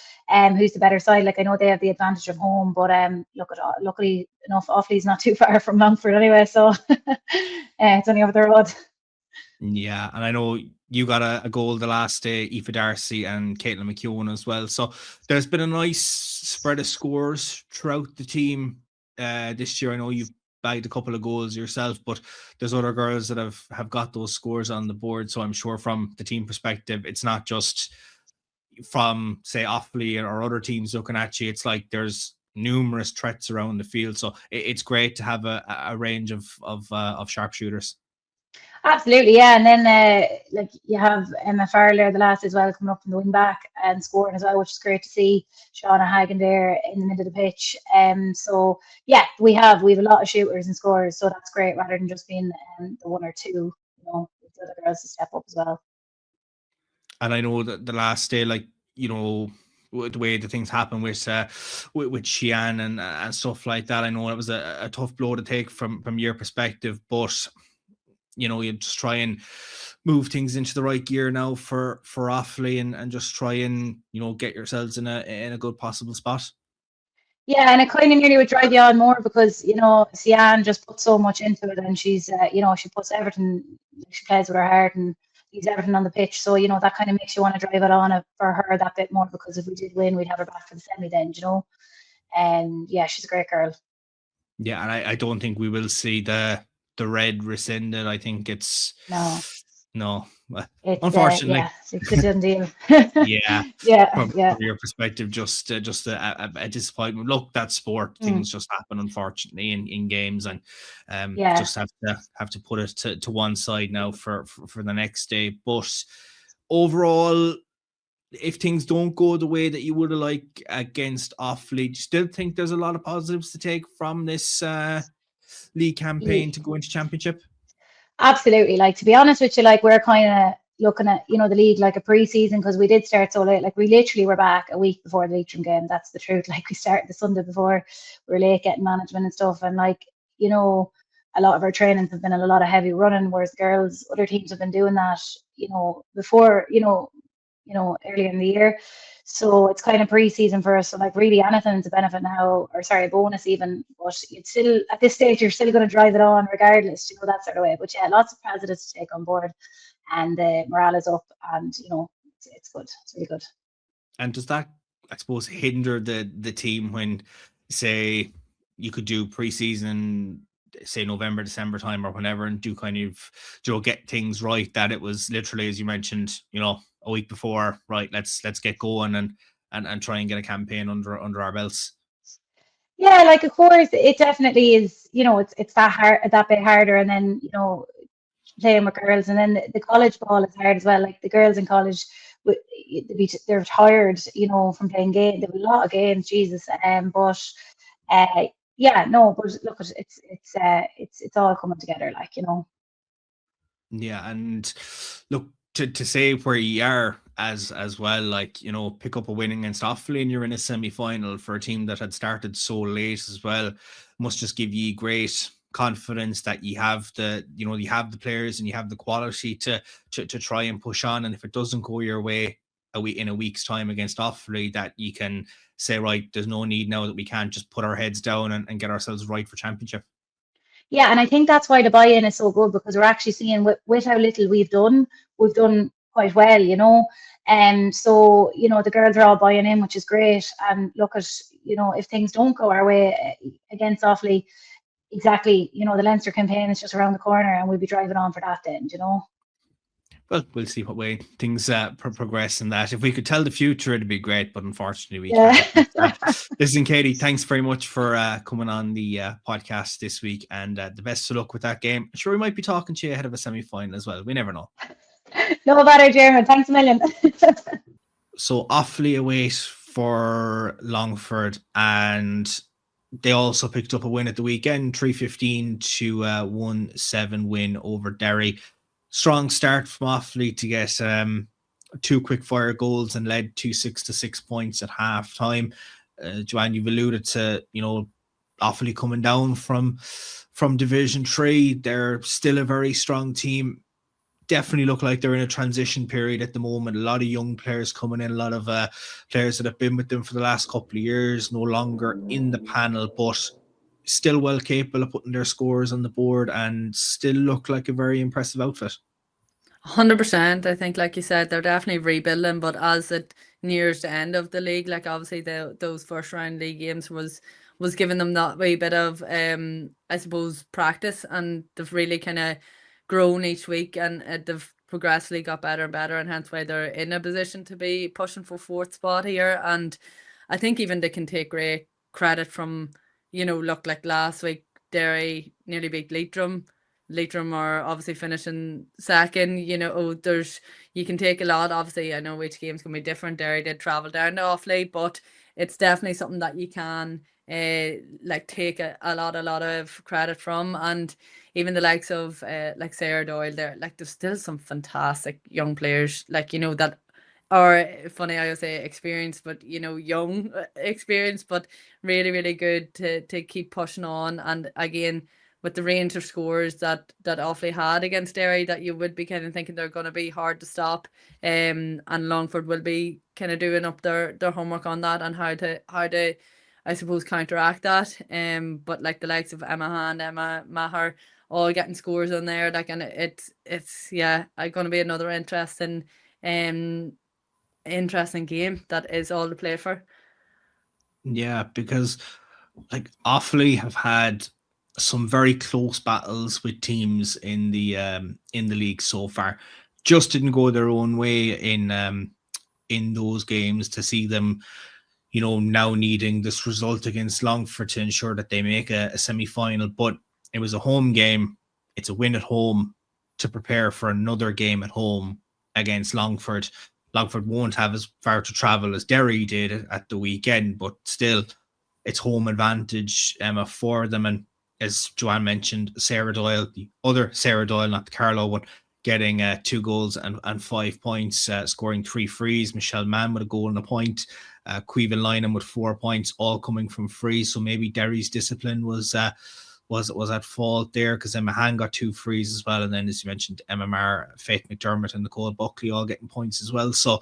who's the better side. Like, I know they have the advantage of home, but luckily enough, Offaly's not too far from Longford anyway, so it's only over the road. Yeah, and I know you got a goal the last day, Aoife Darcy and Caitlin McKeown as well. So there's been a nice spread of scores throughout the team this year. I know you've bagged a couple of goals yourself, but there's other girls that have got those scores on the board. So I'm sure from the team perspective, it's not just from, say, Offaly or other teams looking at you. It's like there's numerous threats around the field. So it's great to have a range of sharpshooters. Absolutely, yeah. And then like you have Emma Farler, the last as well, coming up from the wing back and scoring as well, which is great to see. Shauna Hagen there in the middle of the pitch. So yeah, we have a lot of shooters and scorers, so that's great rather than just being the one or two, the other girls to step up as well. And I know that the last day, like, the way the things happen with Sheehan and stuff like that, I know it was a tough blow to take from your perspective, but you just try and move things into the right gear now for Offaly and just try and get yourselves in a good possible spot. Yeah, and it kind of nearly would drive you on more because, Sian just puts so much into it, and she's, she puts everything, she plays with her heart and leaves everything on the pitch. So, that kind of makes you want to drive it on for her that bit more, because if we did win, we'd have her back for the semi then, And yeah, she's a great girl. Yeah, and I don't think we will see the red rescinded. I think it's no. Unfortunately, it's a done deal. yeah. yeah. From your perspective, just a disappointment. Look, that sport, things just happen, unfortunately, in games, and just have to put it to one side now for the next day. But overall, if things don't go the way that you would have liked against Offaly, do you still think there's a lot of positives to take from this league campaign to go into championship? Absolutely. Like, to be honest with you, like, we're kind of looking at, the league like a pre-season, because we did start so late. Like, we literally were back a week before the Leitrim game. That's the truth. Like, we started the Sunday before. We were late getting management and stuff. And like, a lot of our trainings have been a lot of heavy running, whereas other teams have been doing that, before, earlier in the year. So it's kind of pre-season for us. So like, really anything's a benefit now, or sorry, a bonus even. But you'd still, at this stage, you're still going to drive it on regardless, that sort of way. But yeah, lots of positives to take on board, and morale is up, and it's good. It's really good. And does that, I suppose, hinder the team when, say, you could do pre-season, say November, December time or whenever, and do kind of, get things right, that it was literally, as you mentioned, a week before, right, let's get going and try and get a campaign under our belts? Yeah, like, of course, it definitely is, it's that bit harder. And then, playing with girls, and then the college ball is hard as well. Like, the girls in college, they're tired, from playing games. They have a lot of games, Jesus. But yeah, no, but look, it's all coming together, like, Yeah, and look, to say where you are as well, like, pick up a win against Offaly and you're in a semi-final for a team that had started so late as well, must just give you great confidence that you have the players and you have the quality to try and push on. And if it doesn't go your way in a week's time against Offaly, that you can say, right, there's no need now, that we can't just put our heads down and get ourselves right for championship. Yeah, and I think that's why the buy-in is so good, because we're actually seeing with how little we've done quite well, and so the girls are all buying in, which is great. And look at, if things don't go our way against Offaly, exactly, the Leinster campaign is just around the corner, and we'll be driving on for that then, Well, we'll see what way things progress in that. If we could tell the future, it'd be great, but unfortunately we can't. Listen, Katie, thanks very much for coming on the podcast this week, and the best of luck with that game. I'm sure we might be talking to you ahead of a semi-final as well. We never know. No bother, Diarmuid. Thanks a million. So Offaly await for Longford, and they also picked up a win at the weekend, 3-15 to 1-7 win over Derry. Strong start from Offaly to get 2 quick fire goals and led 2-6 to 6 points at half time. Joanne, you've alluded to, Offaly coming down from Division 3. They're still a very strong team. Definitely look like they're in a transition period at the moment. A lot of young players coming in, a lot of players that have been with them for the last couple of years, no longer in the panel, but still well capable of putting their scores on the board and still look like a very impressive outfit. 100%. I think, like you said, they're definitely rebuilding, but as it nears the end of the league, like, obviously those first round league games was giving them that wee bit of I suppose practice, and they've really kind of grown each week, and they've progressively got better and better, and hence why they're in a position to be pushing for 4th spot here. And I think even they can take great credit from, look, like last week Derry nearly beat Leitrim. Leitrim are obviously finishing second. You can take a lot. Obviously, I know each game's gonna be different. Derry did travel down to Offaly, but it's definitely something that you can take a lot of credit from. And even the likes of like Sarah Doyle, there's still some fantastic young players, that are, funny I would say experienced, but young experience, but really, really good to keep pushing on. And again, with the range of scores that Offaly had against Derry, that you would be kind of thinking they're going to be hard to stop. And Longford will be kind of doing up their homework on that, and how to I suppose, counteract that. But like the likes of Emma and Emma Maher all getting scores on there, like, and it's going to be another interesting game that is all to play for. Yeah, because like Offaly have had some very close battles with teams in the league so far. Just didn't go their own way in those games. To see them, now needing this result against Longford to ensure that they make a semi-final, but it was a home game. It's a win at home to prepare for another game at home against Longford. Longford won't have as far to travel as Derry did at the weekend, but still, it's home advantage, Emma, for them. And as Joanne mentioned, Sarah Doyle, the other Sarah Doyle, not the Carlow one, getting 2 goals and 5 points, scoring 3 frees. Michelle Mann with a goal and a point. Cuivan Lynham with 4 points, all coming from frees. So maybe Derry's discipline was at fault there, because Emma Han got 2 frees as well. And then, as you mentioned, Emma Marr, Faith McDermott and Nicole Buckley all getting points as well. So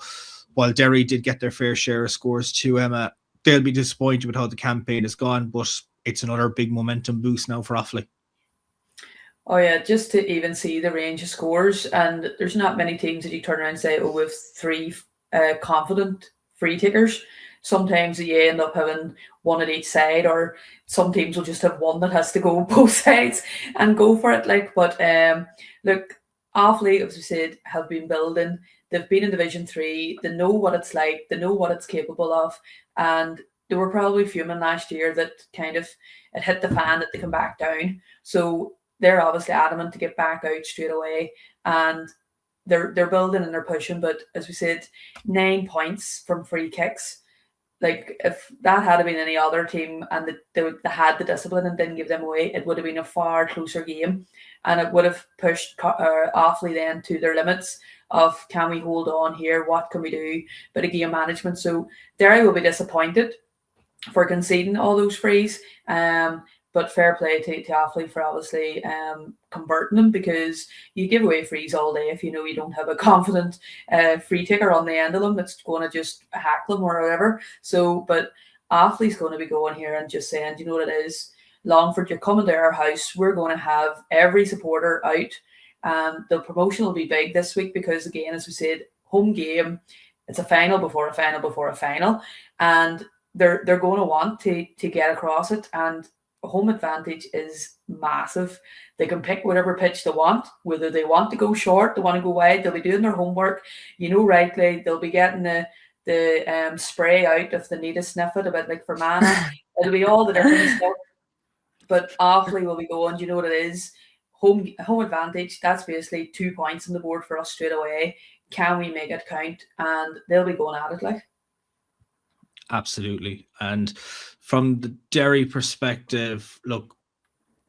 while Derry did get their fair share of scores too, Emma, they'll be disappointed with how the campaign has gone, but it's another big momentum boost now for Offaly. Oh yeah, just to even see the range of scores, and there's not many teams that you turn around and say, oh, we have 3 confident free takers. Sometimes you end up having one at each side, or some teams will just have one that has to go both sides and go for it. But look, Offaly, as we said, have been building. They've been in Division 3. They know what it's like. They know what it's capable of. And they were probably fuming last year that kind of it hit the fan that they come back down. So they're obviously adamant to get back out straight away. And they're building and they're pushing. But as we said, 9 points from free kicks. Like, if that had been any other team and they had the discipline and didn't give them away, it would have been a far closer game, and it would have pushed Offaly then to their limits of, can we hold on here? What can we do? But a game management. So Derry will be disappointed for conceding all those frees. But fair play to Offaly for obviously converting them, because you give away frees all day if you know you don't have a confident free taker on the end of them that's going to just hack them or whatever. So, but Offaly's going to be going here and just saying, do you know what it is? Longford, you're coming to our house. We're going to have every supporter out. The promotion will be big this week because, again, as we said, home game. It's a final before a final before a final, and they're going to want to get across it. And home advantage is massive. They can pick whatever pitch they want, whether they want to go short, they want to go wide. They'll be doing their homework, rightly. They'll be getting the spray out if they need to sniff it, a bit like for Mana. It'll be all the different stuff. But Offaly will be going, you know what it is? Home advantage. That's basically 2 points on the board for us straight away. Can we make it count? And they'll be going at it like. Absolutely. And from the Derry perspective, look,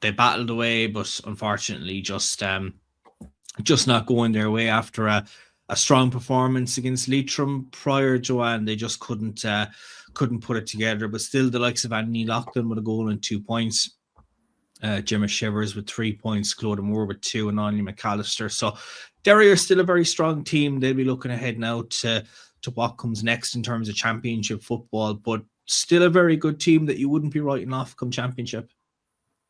they battled away, but unfortunately just not going their way after a strong performance against Leitrim prior, Joanne. They just couldn't put it together. But still, the likes of Annie Loughlin with a goal and 2 points, Gemma Shivers with 3 points, Clodagh Moore with 2, and Anya McAllister. So Derry are still a very strong team. They'll be looking ahead now to what comes next in terms of championship football, but still a very good team that you wouldn't be writing off come championship.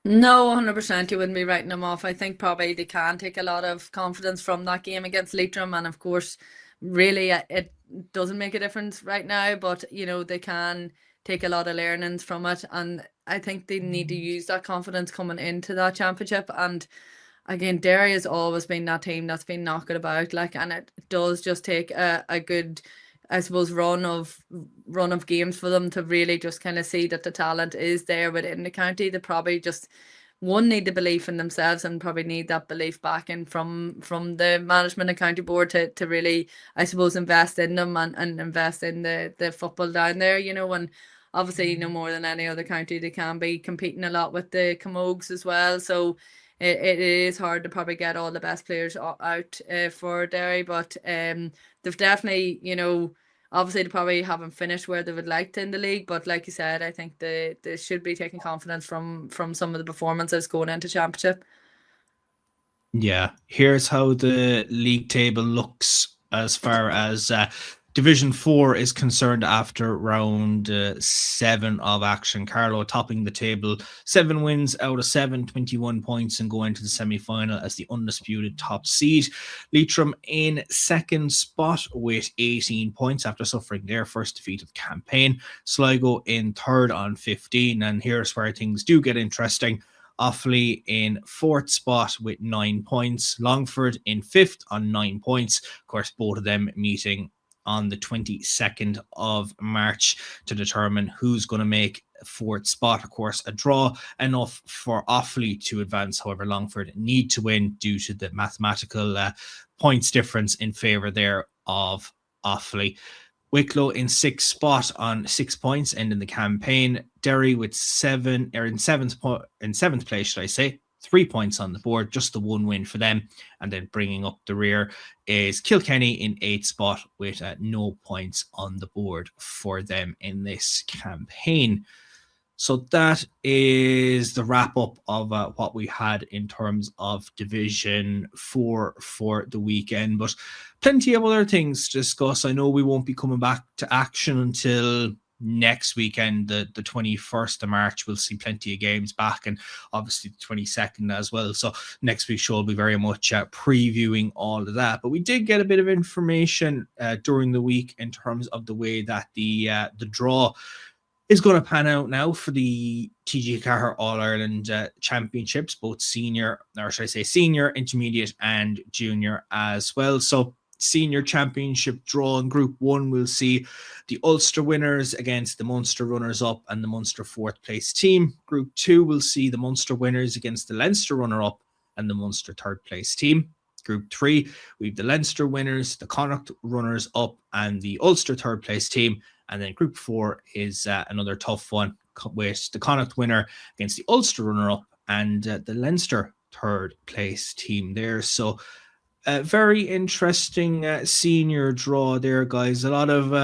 No, 100% you wouldn't be writing them off. I think probably they can take a lot of confidence from that game against Leitrim, and of course, really it doesn't make a difference right now, but they can take a lot of learnings from it, and I think they need to use that confidence coming into that championship. And again, Derry has always been that team that's been knocking about, and it does just take a good, I suppose, run of games for them to really just kind of see that the talent is there within the county. They probably just need the belief in themselves, and probably need that belief back in from the management and county board to really, I suppose, invest in them and invest in the football down there, and obviously, more than any other county, they can be competing a lot with the Camogues as well. So it is hard to probably get all the best players out for Derry, but they've definitely, obviously they probably haven't finished where they would like to in the league, but like you said, I think they should be taking confidence from some of the performances going into championship. Yeah, here's how the league table looks as far as Division 4 is concerned after round 7 of action. Carlow topping the table, 7 wins out of 7, 21 points, and go into the semi-final as the undisputed top seed. Leitrim in second spot with 18 points after suffering their first defeat of the campaign. Sligo in third on 15, and here's where things do get interesting. Offaly in fourth spot with 9 points. Longford in fifth on 9 points. Of course, both of them meeting on the 22nd of March to determine who's going to make fourth spot. Of course, a draw enough for Offaly to advance. However, Longford need to win due to the mathematical points difference in favour there of Offaly. Wicklow in sixth spot on 6 points, ending the campaign. Derry with in seventh place, should I say. 3 points on the board, just the one win for them. And then bringing up the rear is Kilkenny in 8th spot with no points on the board for them in this campaign. So that is the wrap up of what we had in terms of Division 4 for the weekend. But plenty of other things to discuss. I know we won't be coming back to action until next weekend, the 21st of March. We'll see plenty of games back, and obviously the 22nd as well. So next week's show will be very much previewing all of that. But we did get a bit of information during the week in terms of the way that the draw is going to pan out now for the TG Carr All-Ireland Championships, both senior, intermediate and junior as well. So senior championship draw in Group 1 will see the Ulster winners against the Munster runners-up and the Munster fourth place team. Group 2 will see the Munster winners against the Leinster runner-up and the Munster third place team. Group 3, we have the Leinster winners, the Connacht runners-up and the Ulster third place team. And then Group 4 is another tough one with the Connacht winner against the Ulster runner-up and the Leinster third place team there. So very interesting senior draw there, guys. A lot of,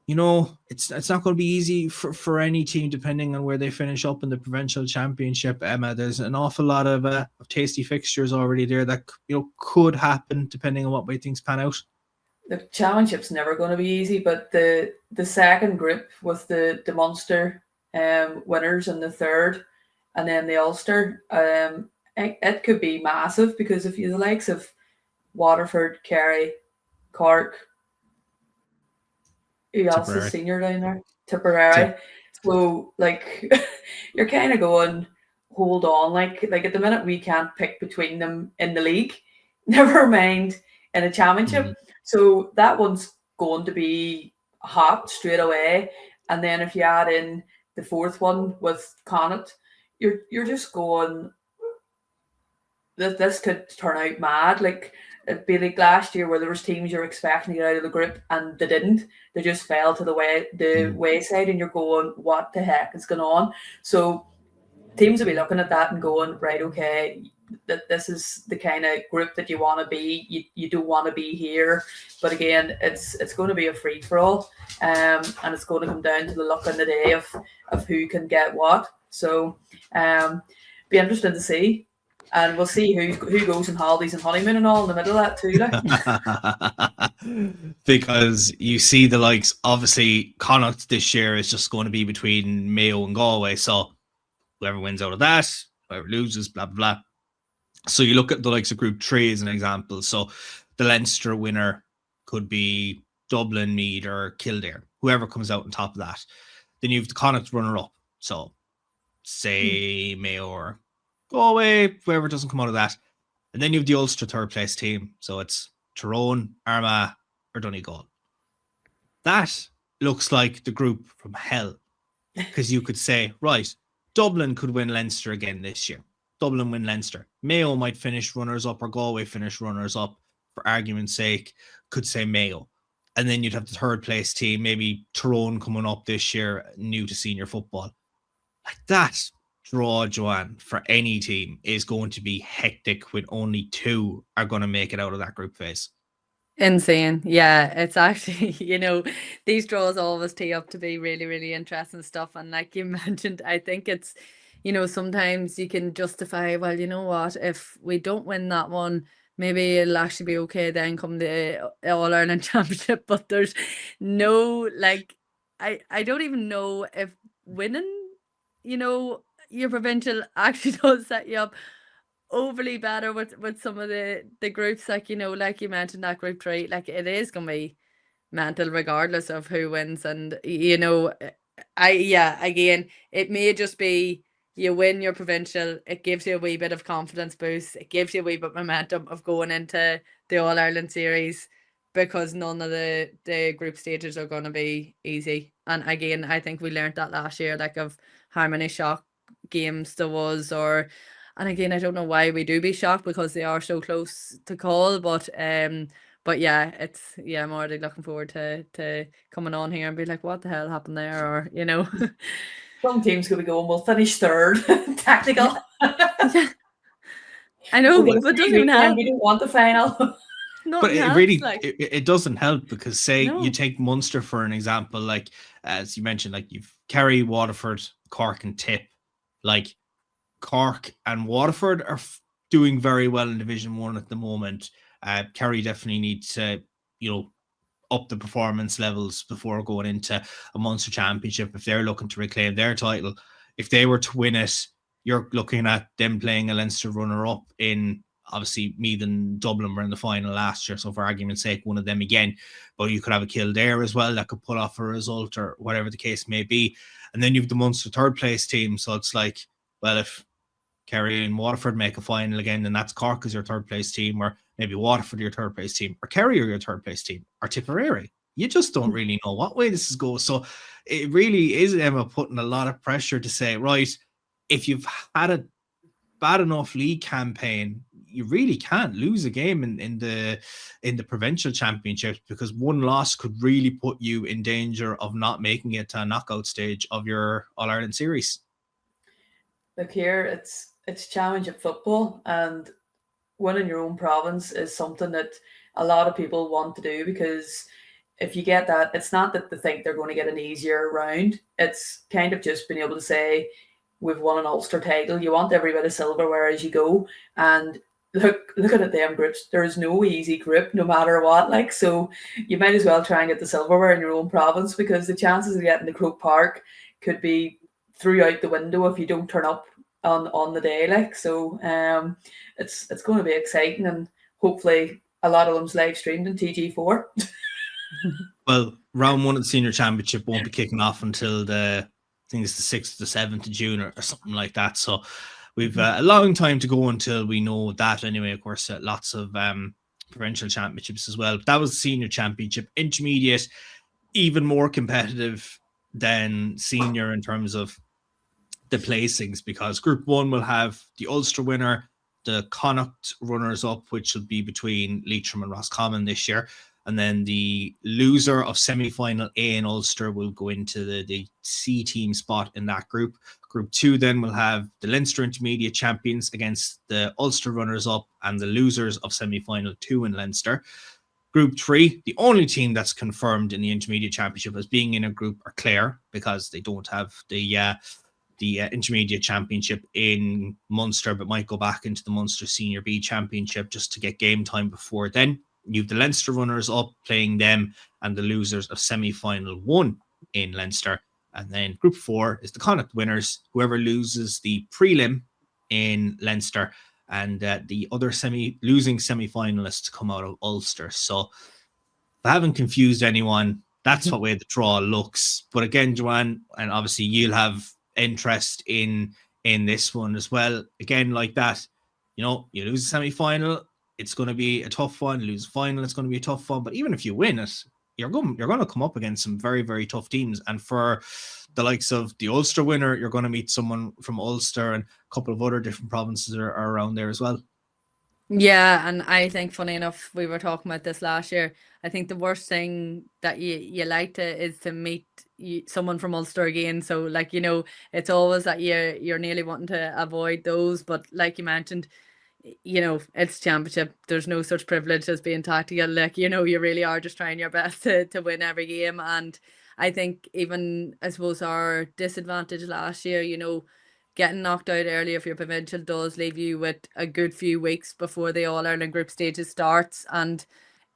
it's not going to be easy for any team depending on where they finish up in the provincial championship. Emma, there's an awful lot of tasty fixtures already there that could happen depending on what way things pan out. The championship's never going to be easy, but the second group with the Munster winners in the third, and then the Ulster, it could be massive, because if you the likes of Waterford, Kerry, Cork, who else is senior down there? Tipperary. So you're kind of going, hold on, like at the minute we can't pick between them in the league, never mind in a championship. Mm-hmm. So that one's going to be hot straight away. And then if you add in the fourth one with Connacht, you're just going, this could turn out mad. Like it'd be like last year where there was teams you're expecting to get out of the group and they didn't. They just fell to the wayside, and you're going, what the heck is going on? So teams will be looking at that and going, right, okay, that this is the kind of group that you want to be. You don't want to be here. But again, it's going to be a free for all, and it's going to come down to the luck on the day of who can get what. So be interesting to see, and we'll see who goes on holidays and honeymoon and all in the middle of that too. Because you see the likes, obviously Connacht this year is just going to be between Mayo and Galway. So whoever wins out of that, whoever loses, blah blah blah. So you look at the likes of Group 3 as an example. So the Leinster winner could be Dublin, Meath or Kildare, whoever comes out on top of that. Then you have the Connacht runner-up. So say Mayo or Galway, whoever doesn't come out of that. And then you have the Ulster third place team. So it's Tyrone, Armagh or Donegal. That looks like the group from hell. Because you could say, right, Dublin could win Leinster again this year. Dublin win Leinster. Mayo might finish runners-up or Galway finish runners-up, for argument's sake, could say Mayo. And then you'd have the third place team, maybe Tyrone coming up this year, new to senior football. Like that draw, Joanne, for any team is going to be hectic when only 2 are going to make it out of that group phase. Insane. Yeah, it's actually, these draws always tee up to be really, really interesting stuff. And like you mentioned, I think it's, sometimes you can justify, well, you know what, if we don't win that one, maybe it'll actually be okay then come the All Ireland Championship. But there's no, like, I don't even know if winning, your provincial actually does set you up overly better with some of the groups, like, like you mentioned, that group 3, like, it is gonna be mental regardless of who wins. And again, it may just be you win your provincial, it gives you a wee bit of confidence boost, it gives you a wee bit of momentum of going into the All Ireland series, because none of the group stages are going to be easy. And again, I think we learned that last year, like, of how many shock games there was. And again, I don't know why we do be shocked, because they are so close to call. But yeah, I'm already looking forward to coming on here and be like, what the hell happened there? Or Some teams could be going, we'll finish third. Tactical. Yeah. I know, We'll get a but it doesn't free even weekend, help. we don't want the final. But Nothing it helps, really like, it doesn't help, because say No. you take Munster for an example, like as you mentioned, like you've Kerry, Waterford, Cork, and Tip. Like Cork and Waterford are doing very well in Division 1 at the moment. Kerry definitely need to, up the performance levels before going into a Munster Championship if they're looking to reclaim their title. If they were to win it, you're looking at them playing a Leinster runner-up in, obviously, Meath and Dublin were in the final last year, so for argument's sake, one of them again. But you could have a Kildare as well that could pull off a result, or whatever the case may be. And then you've the Munster third place team, so it's like, well, if Kerry and Waterford make a final again, then that's Cork as your third place team, or maybe Waterford your third place team, or Kerry or your third place team, or Tipperary. You just don't really know what way this is going. So it really is, Emma, putting a lot of pressure to say, right, if you've had a bad enough league campaign, you really can't lose a game in the provincial championships, because one loss could really put you in danger of not making it to a knockout stage of your All Ireland series. Look here, it's championship football, and winning your own province is something that a lot of people want to do, because if you get that, it's not that they think they're going to get an easier round. It's kind of just being able to say, we've won an Ulster title. You want every bit of silverware as you go. And looking at them groups, there is no easy group, no matter what. Like, so you might as well try and get the silverware in your own province, because the chances of getting to Croke Park could be threw out the window if you don't turn up on the day. Like, so it's going to be exciting, and hopefully a lot of them's live streamed in TG4. Well, round 1 of the senior championship won't be kicking off until I think it's the 6th to 7th of June or something like that. So we've a long time to go until we know that. Anyway, of course, lots of provincial championships as well. But that was the senior championship. Intermediate, even more competitive than senior in terms of the placings, because Group 1 will have the Ulster winner, the Connacht runners-up, which will be between Leitrim and Roscommon this year. And then the loser of semi-final A in Ulster will go into the C team spot in that group. Group 2 then will have the Leinster Intermediate champions against the Ulster runners-up and the losers of semi-final 2 in Leinster. Group 3, the only team that's confirmed in the Intermediate Championship as being in a group are Clare, because they don't have the Intermediate Championship in Munster, but might go back into the Munster Senior B Championship just to get game time before then. You've the Leinster runners up playing them, and the losers of semi-final 1 in Leinster. And then Group 4 is the Connacht winners, whoever loses the prelim in Leinster, and the other losing semi-finalists come out of Ulster. So if I haven't confused anyone, that's what way the draw looks. But again, Joanne, and obviously you'll have interest in this one as well. Again, like that, you lose a semi-final, it's going to be a tough one. Lose a final, it's going to be a tough one. But even if you win it, you're going to come up against some very, very tough teams. And for the likes of the Ulster winner, you're going to meet someone from Ulster, and a couple of other different provinces are around there as well. Yeah, and I think, funny enough, we were talking about this last year. I think the worst thing that you like is to meet someone from Ulster again. So, like, it's always that you're nearly wanting to avoid those. But like you mentioned, it's championship. There's no such privilege as being tactical. Like, you really are just trying your best to win every game. And I think even, I suppose, our disadvantage last year, getting knocked out early of your provincial does leave you with a good few weeks before the All-Ireland group stages starts, and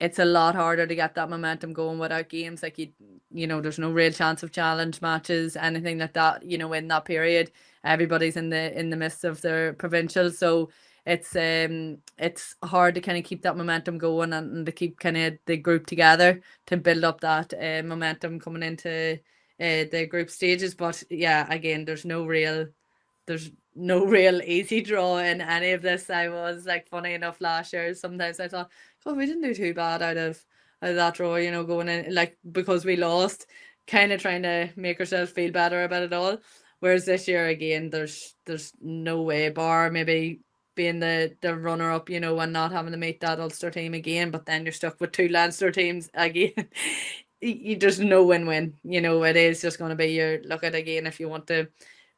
it's a lot harder to get that momentum going without games. Like you know, there's no real chance of challenge matches, anything like that, you know, in that period. Everybody's in the midst of their provincial, so it's hard to kind of keep that momentum going and to keep kind of the group together to build up that momentum coming into the group stages. But yeah, again, there's no real easy draw in any of this. I was like, funny enough, last year sometimes I thought, oh, we didn't do too bad out of that draw, you know, going in, like, because we lost, kind of trying to make ourselves feel better about it all. Whereas this year, again, there's no way, bar maybe being the runner up, you know, and not having to meet that Ulster team again, but then you're stuck with two Leinster teams again. You just no win-win, you know. It is just going to be your look at again. If you want to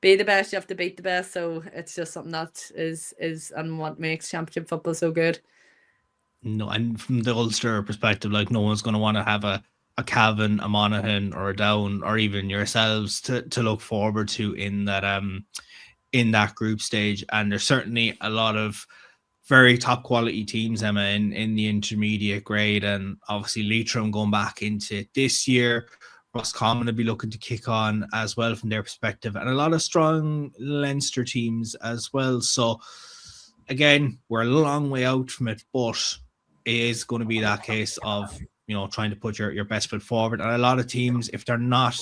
be the best, you have to beat the best. So it's just something that is and what makes championship football so good. No, and from the Ulster perspective, like, no one's going to want to have a Cavan, a Monaghan, or a Down, or even yourselves to look forward to in that group stage. And there's certainly a lot of very top quality teams, Emma, in the intermediate grade, and obviously Leitrim going back into this year. Roscommon will be looking to kick on as well from their perspective, and a lot of strong Leinster teams as well. So again, we're a long way out from it, but it is going to be that case of, you know, trying to put your best foot forward. And a lot of teams, if they're not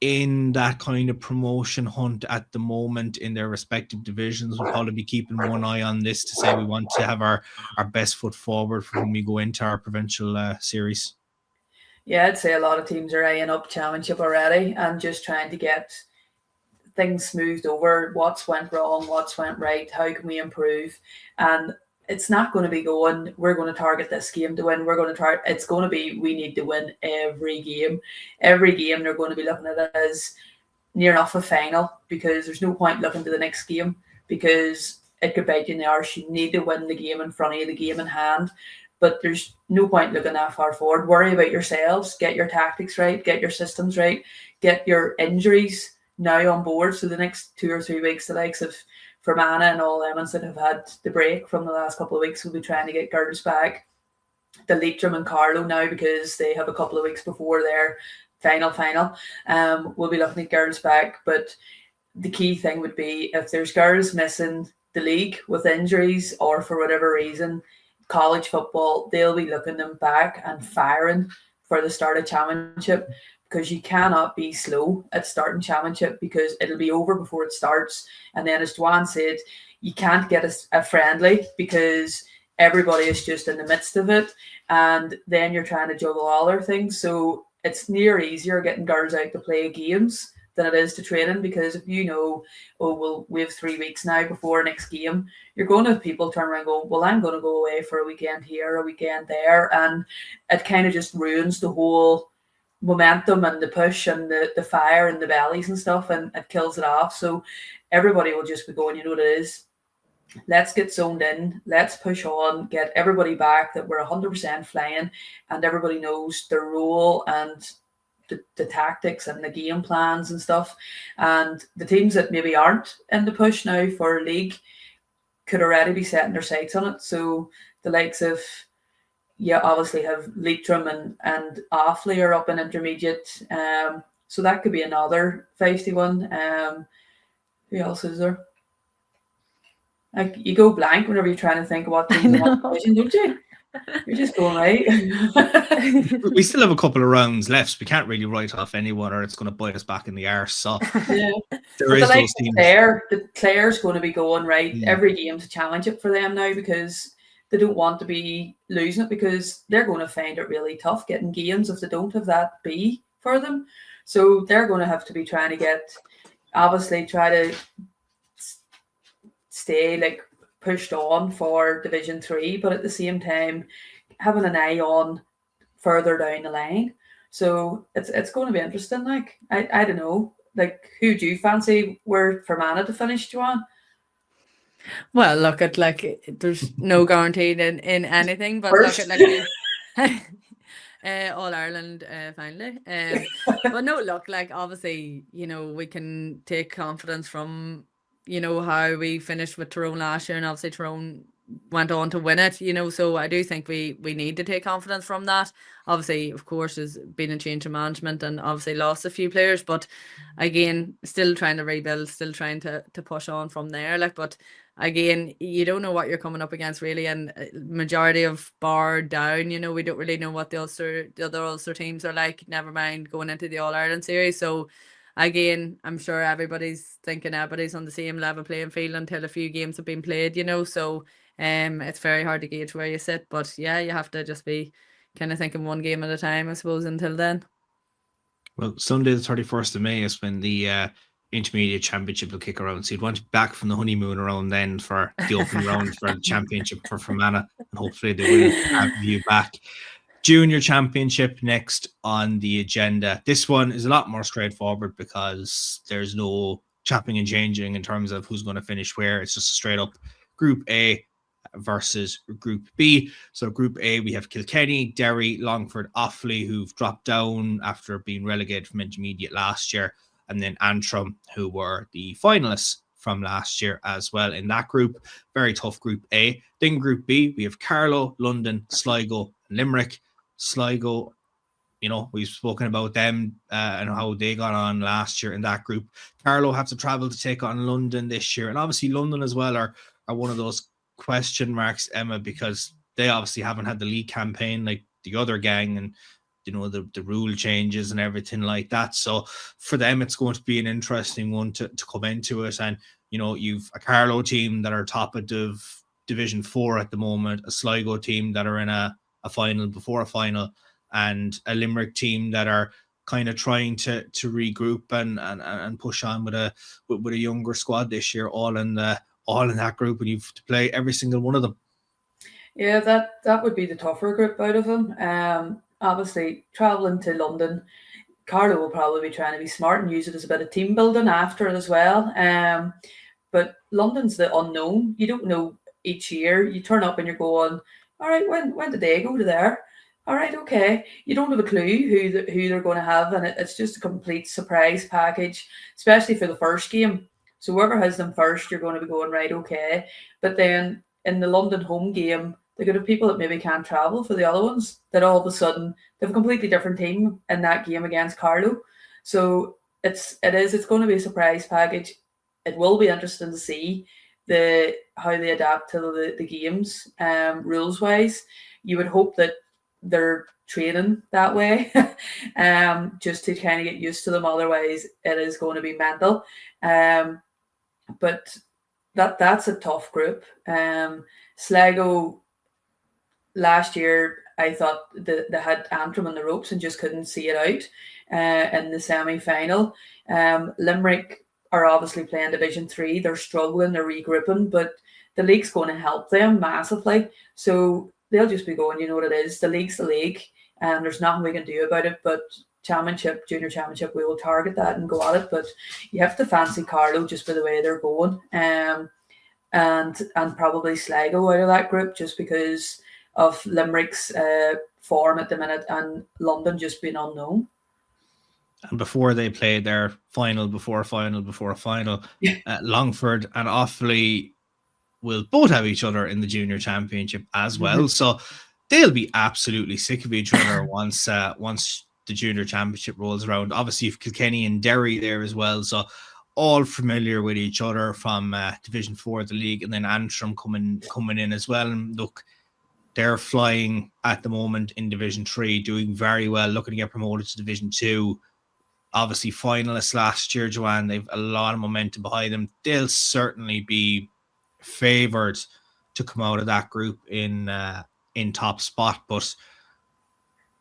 in that kind of promotion hunt at the moment in their respective divisions, will probably be keeping one eye on this to say we want to have our best foot forward when we go into our provincial series. Yeah, I'd say a lot of teams are eyeing up championship already and just trying to get things smoothed over. What's went wrong, what's went right, how can we improve? And it's not going to be going, we're going to target this game to win. It's going to be, we need to win every game. Every game they're going to be looking at it as near enough a final, because there's no point looking to the next game because it could bite you in the arse. You need to win the game in front of you, the game in hand. But there's no point looking that far forward. Worry about yourselves. Get your tactics right. Get your systems right. Get your injuries now on board. So the next 2 or 3 weeks, the likes of Fermanagh and all them that have had the break from the last couple of weeks will be trying to get girls back. The Leitrim and Carlow now, because they have a couple of weeks before their final, we'll be looking at girls back. But the key thing would be if there's girls missing the league with injuries or for whatever reason, college football, they'll be looking them back and firing for the start of championship, because you cannot be slow at starting championship because it'll be over before it starts. And then, as Joanne said, you can't get a friendly because everybody is just in the midst of it, and then you're trying to juggle all their things. So it's near easier getting girls out to play games than it is to training, because if you know, oh, well, we have 3 weeks now before next game, you're going to have people turn around and go, well, I'm going to go away for a weekend here, a weekend there, and it kind of just ruins the whole momentum and the push and the fire and the bellies and stuff, and it kills it off. So everybody will just be going, you know what it is, let's get zoned in, let's push on, get everybody back, that we're 100% flying, and everybody knows their role and the tactics and the game plans and stuff. And the teams that maybe aren't in the push now for league could already be setting their sights on it. So the likes of, obviously have Leitrim and Offaly are up in intermediate. So that could be another 51. Who else is there? Like, you go blank whenever you're trying to think of what teams in what division, don't you? You're just going right. We still have a couple of rounds left, so we can't really write off anyone, or it's going to bite us back in the arse. So yeah, there is those teams. The Clare's going to be going right. Every game's a challenge up for them now, because they don't want to be losing it, because they're going to find it really tough getting games if they don't have that B for them. So they're going to have to be trying to get, obviously, try to stay like pushed on for Division 3, but at the same time having an eye on further down the line. So it's going to be interesting. Like, I don't know, like, who do you fancy were Fermanagh to finish, Joanne? Well, look at, like, there's no guaranteed in anything, but look at, like, All Ireland finally. But no, look, like, obviously, you know, we can take confidence from you know, how we finished with Tyrone last year, and obviously Tyrone went on to win it, you know, so I do think we need to take confidence from that. Obviously, of course, there's been a change in management and obviously lost a few players, but again, still trying to rebuild, still trying to push on from there. Like, but again, you don't know what you're coming up against really, and majority of bar down, you know, we don't really know what the other Ulster teams are like, never mind going into the All-Ireland series. So again, I'm sure everybody's thinking everybody's on the same level playing field until a few games have been played, you know, so it's very hard to gauge where you sit, but yeah, you have to just be kind of thinking one game at a time, I suppose, until then. Well, Sunday the 31st of May is when the intermediate championship will kick around. So you'd want to be back from the honeymoon around then for the opening round for the championship for Fermanagh, and hopefully they will have you back. Junior championship next on the agenda. This one is a lot more straightforward because there's no chopping and changing in terms of who's going to finish where. It's just a straight up Group A versus Group B. So Group A, we have Kilkenny, Derry, Longford, Offaly, who've dropped down after being relegated from intermediate last year, and then Antrim, who were the finalists from last year as well in that group. Very tough Group A. Then Group B, we have Carlow, London, Sligo, and Limerick. Sligo, you know, we've spoken about them and how they got on last year in that group. Carlow have to travel to take on London this year, and obviously London as well are one of those question marks, Emma, because they obviously haven't had the league campaign like the other gang, and you know the rule changes and everything like that. So for them, it's going to be an interesting one to come into it. And you know, you've a Carlow team that are top of Division 4 at the moment, a Sligo team that are in a final before a final, and a Limerick team that are kind of trying to regroup and push on with a younger squad this year, all in that group, and you've to play every single one of them. Yeah, that would be the tougher group out of them. Obviously, travelling to London, Carlo will probably be trying to be smart and use it as a bit of team building after it as well. But London's the unknown. You don't know each year. You turn up and you're going, all right, when did they go to there? All right, okay. You don't have a clue who they're going to have, and it's just a complete surprise package, especially for the first game. So whoever has them first, you're going to be going, right, okay. But then in the London home game, they're going to have people that maybe can't travel for the other ones, that all of a sudden they have a completely different team in that game against Carlow. So it's going to be a surprise package. It will be interesting to see how they adapt to the games rules wise. You would hope that they're training that way just to kind of get used to them. Otherwise, it is going to be mental. But that's a tough group. Sligo last year, I thought they had Antrim on the ropes and just couldn't see it out in the semi-final. Limerick are obviously playing Division 3. They're struggling, they're regrouping, but the league's going to help them massively. So they'll just be going, you know what it is, the league's the league, and there's nothing we can do about it. But junior championship, we will target that and go at it. But you have to fancy Carlow just by the way they're going, and probably Sligo out of that group just because of Limerick's form at the minute and London just being unknown. And before they played their final, before a final, Longford and Offaly will both have each other in the junior championship as well. So they'll be absolutely sick of each other once the junior championship rolls around. Obviously, you've Kilkenny and Derry there as well. So all familiar with each other from Division 4 of the league, and then Antrim coming in as well. And look, they're flying at the moment in Division 3, doing very well, looking to get promoted to Division 2. Obviously, finalists last year, Joanne, they've a lot of momentum behind them. They'll certainly be favoured to come out of that group in top spot. But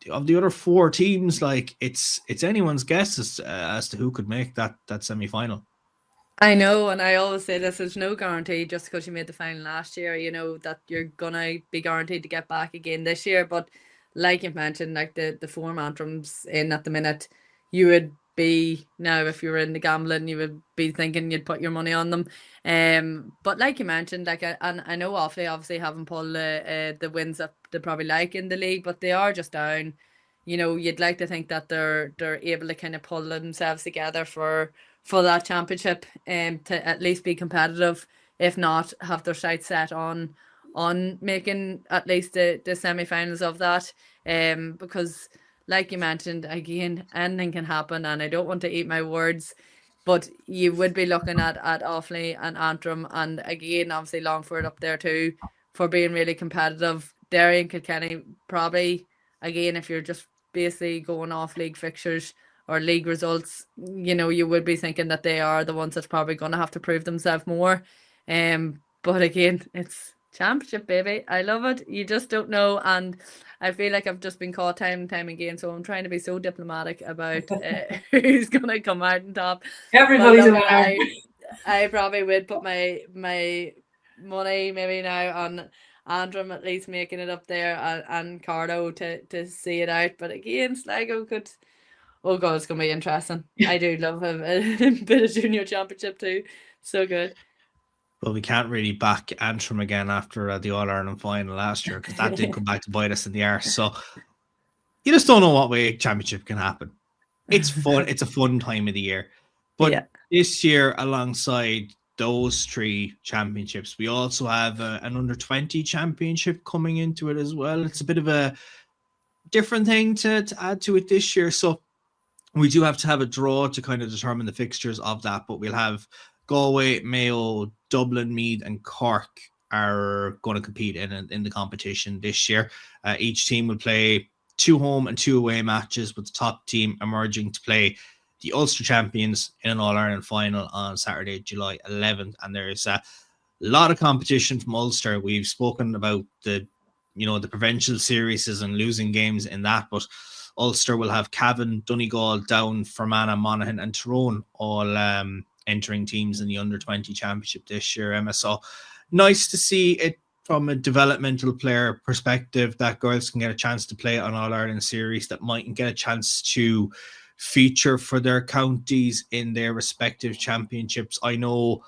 of the other four teams, like it's anyone's guess as to who could make that semi-final. I know, and I always say this, there's no guarantee just because you made the final last year, you know, that you're gonna be guaranteed to get back again this year. But like you've mentioned, like the four Antrims in at the minute, you would be now, if you were in the gambling, you would be thinking you'd put your money on them. But like you mentioned, like and I know Offaly obviously haven't pulled the wins that they probably like in the league, but they are just down. You know, you'd like to think that they're able to kind of pull themselves together for for that championship, to at least be competitive, if not have their sights set on making at least the semi-finals of that, because like you mentioned, again, anything can happen, and I don't want to eat my words, but you would be looking at Offaly and Antrim, and again obviously Longford up there too, for being really competitive. Derry and Kilkenny probably, again, if you're just basically going off league fixtures or league results, you would be thinking that they are the ones that's probably going to have to prove themselves more. But again, it's championship, baby. I love it. You just don't know, and I feel like I've just been caught time and time again, so I'm trying to be so diplomatic about who's going to come out on top. Everybody's a But winner. I probably would put my money maybe now on Antrim at least making it up there, and Cardo to see it out. But again, Sligo could. Oh God, it's gonna be interesting. I do love a bit of junior championship too. So good. Well, we can't really back Antrim again after the All-Ireland final last year, because that did come back to bite us in the arse. So you just don't know what way championship can happen. It's fun. It's a fun time of the year. But this year, alongside those three championships, we also have an under-20 championship coming into it as well. It's a bit of a different thing to add to it this year. So we do have to have a draw to kind of determine the fixtures of that, but we'll have Galway, Mayo, Dublin, Meath, and Cork are going to compete in the competition this year. Each team will play 2 home and 2 away matches, with the top team emerging to play the Ulster champions in an All-Ireland final on Saturday, July 11th. And there's a lot of competition from Ulster. We've spoken about the provincial series and losing games in that, but Ulster will have Cavan, Donegal, Down, Fermanagh, Monaghan, and Tyrone all entering teams in the under-20 championship this year, Emma. So nice to see it from a developmental player perspective, that girls can get a chance to play on All-Ireland series that mightn't get a chance to feature for their counties in their respective championships. I know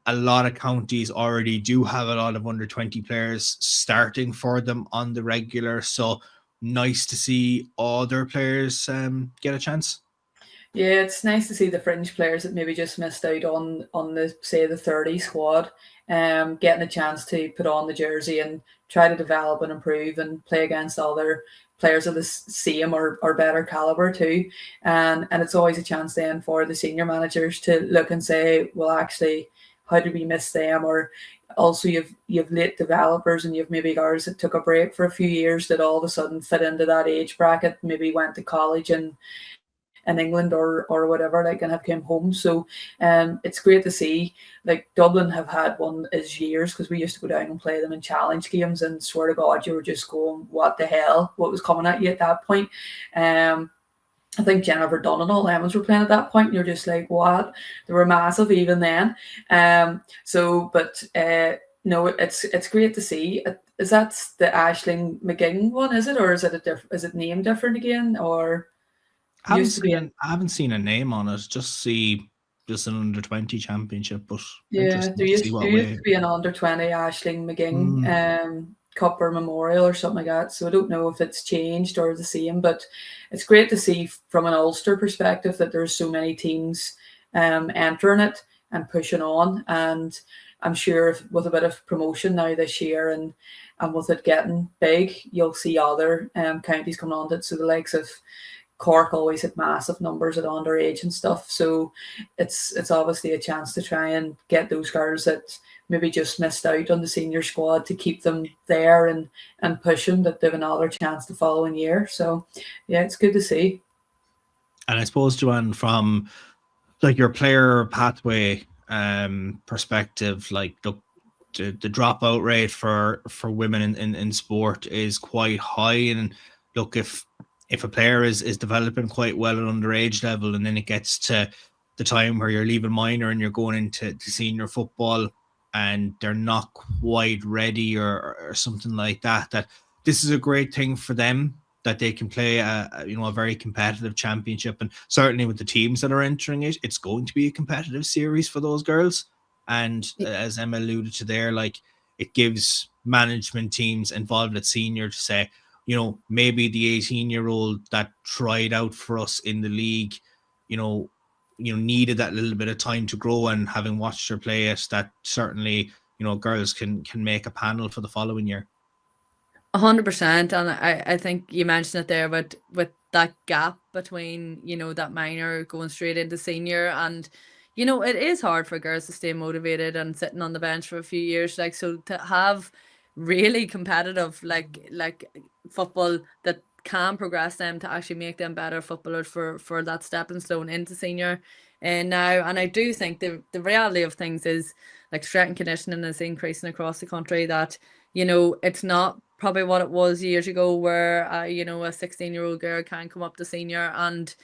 a lot of counties already do have a lot of under-20 players starting for them on the regular, so nice to see all their players get a chance. Yeah, it's nice to see the fringe players that maybe just missed out on the, say, the 30 squad, getting a chance to put on the jersey and try to develop and improve and play against other players of the same or better caliber too. And it's always a chance then for the senior managers to look and say, well, actually, how did we miss them? Or also you've late developers, and you've maybe guys that took a break for a few years that all of a sudden fit into that age bracket, maybe went to college in England or whatever, like, and have came home. So it's great to see. Like, Dublin have had one as years, because we used to go down and play them in challenge games, and swear to God, you were just going, what the hell? What was coming at you at that point? I think Jennifer Dunn and all Emmons were playing at that point, and you're just like, what? They were massive even then. No, it's great to see. Is that the Aisling McGinn one? Is it, or is it is it named different again, or? I haven't seen a name on it. Just an under-20 championship, but yeah, there used to be an under-20 Aisling McGinn Cup or Memorial or something like that. So I don't know if it's changed or the same, but it's great to see from an Ulster perspective that there's so many teams entering it and pushing on. And I'm sure with a bit of promotion now this year and with it getting big, you'll see other counties coming on it. So the likes of Cork always had massive numbers at underage and stuff. So it's obviously a chance to try and get those girls that maybe just missed out on the senior squad, to keep them there and pushing, that they have another chance the following year. So yeah, it's good to see. And I suppose, Joanne, from like your player pathway perspective, like the dropout rate for women in sport is quite high. And look, if a player is developing quite well at underage level, and then it gets to the time where you're leaving minor and you're going into senior football, and they're not quite ready or something like that, that this is a great thing for them, that they can play a very competitive championship. And certainly with the teams that are entering it, it's going to be a competitive series for those girls. And as Emma alluded to there, like, it gives management teams involved at senior to say, maybe the 18-year-old that tried out for us in the league, needed that little bit of time to grow, and having watched her play it, that certainly, girls can make a panel for the following year. 100%, and I think you mentioned it there, but with that gap between that minor going straight into senior, and it is hard for girls to stay motivated and sitting on the bench for a few years, like, so to have really competitive like football that can progress them to actually make them better footballers for that stepping stone into senior and now. And I do think the reality of things is, like, strength and conditioning is increasing across the country, that it's not probably what it was years ago, where a 16-year-old girl can come up to senior and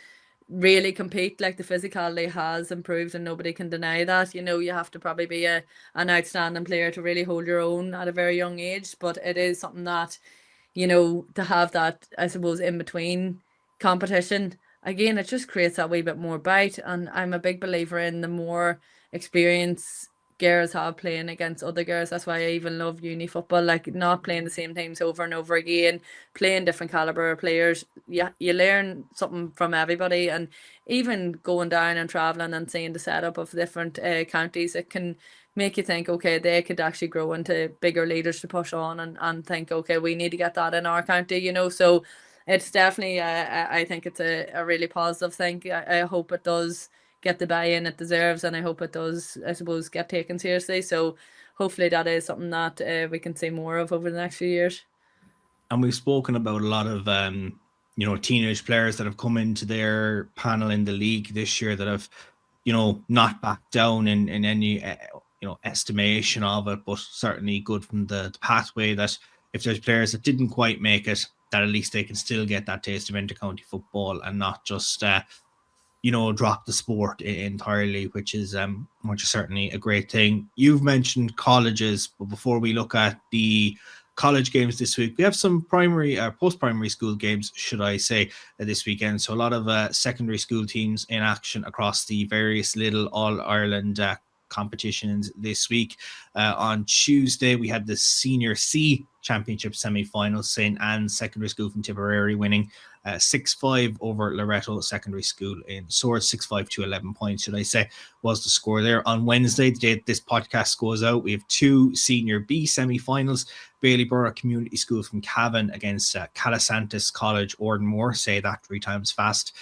really compete. Like, the physicality has improved and nobody can deny that. You have to probably be an outstanding player to really hold your own at a very young age, but it is something that to have that, I suppose, in between competition, again, it just creates that wee bit more bite. And I'm a big believer in the more experience girls have playing against other girls. That's why I even love uni football, like, not playing the same teams over and over again, playing different caliber of players. Yeah, you learn something from everybody, and even going down and traveling and seeing the setup of different counties, it can make you think, okay, they could actually grow into bigger leaders to push on, and think, okay, we need to get that in our county, so it's definitely I think it's a really positive thing. I hope it does get the buy-in it deserves, and I hope it does, I suppose, get taken seriously. So hopefully that is something that we can see more of over the next few years. And we've spoken about a lot of teenage players that have come into their panel in the league this year that have not backed down in any estimation of it, but certainly good from the pathway, that if there's players that didn't quite make it, that at least they can still get that taste of inter-county football and not just drop the sport entirely, which is certainly a great thing. You've mentioned colleges, but before we look at the college games this week, we have some primary post-primary school games, should I say, this weekend. So a lot of secondary school teams in action across the various Lidl All-Ireland competitions this week. On Tuesday, we had the Senior C Championship semi-final, St. Anne's Secondary School from Tipperary winning 6-5 over Loretto Secondary School in Swords. 6-5 to 11 points, should I say, was the score there. On Wednesday, the day this podcast goes out, we have two Senior B semi-finals. Baileyborough Community School from Cavan against Calasantis College Ordenmore. Say that 3 times fast.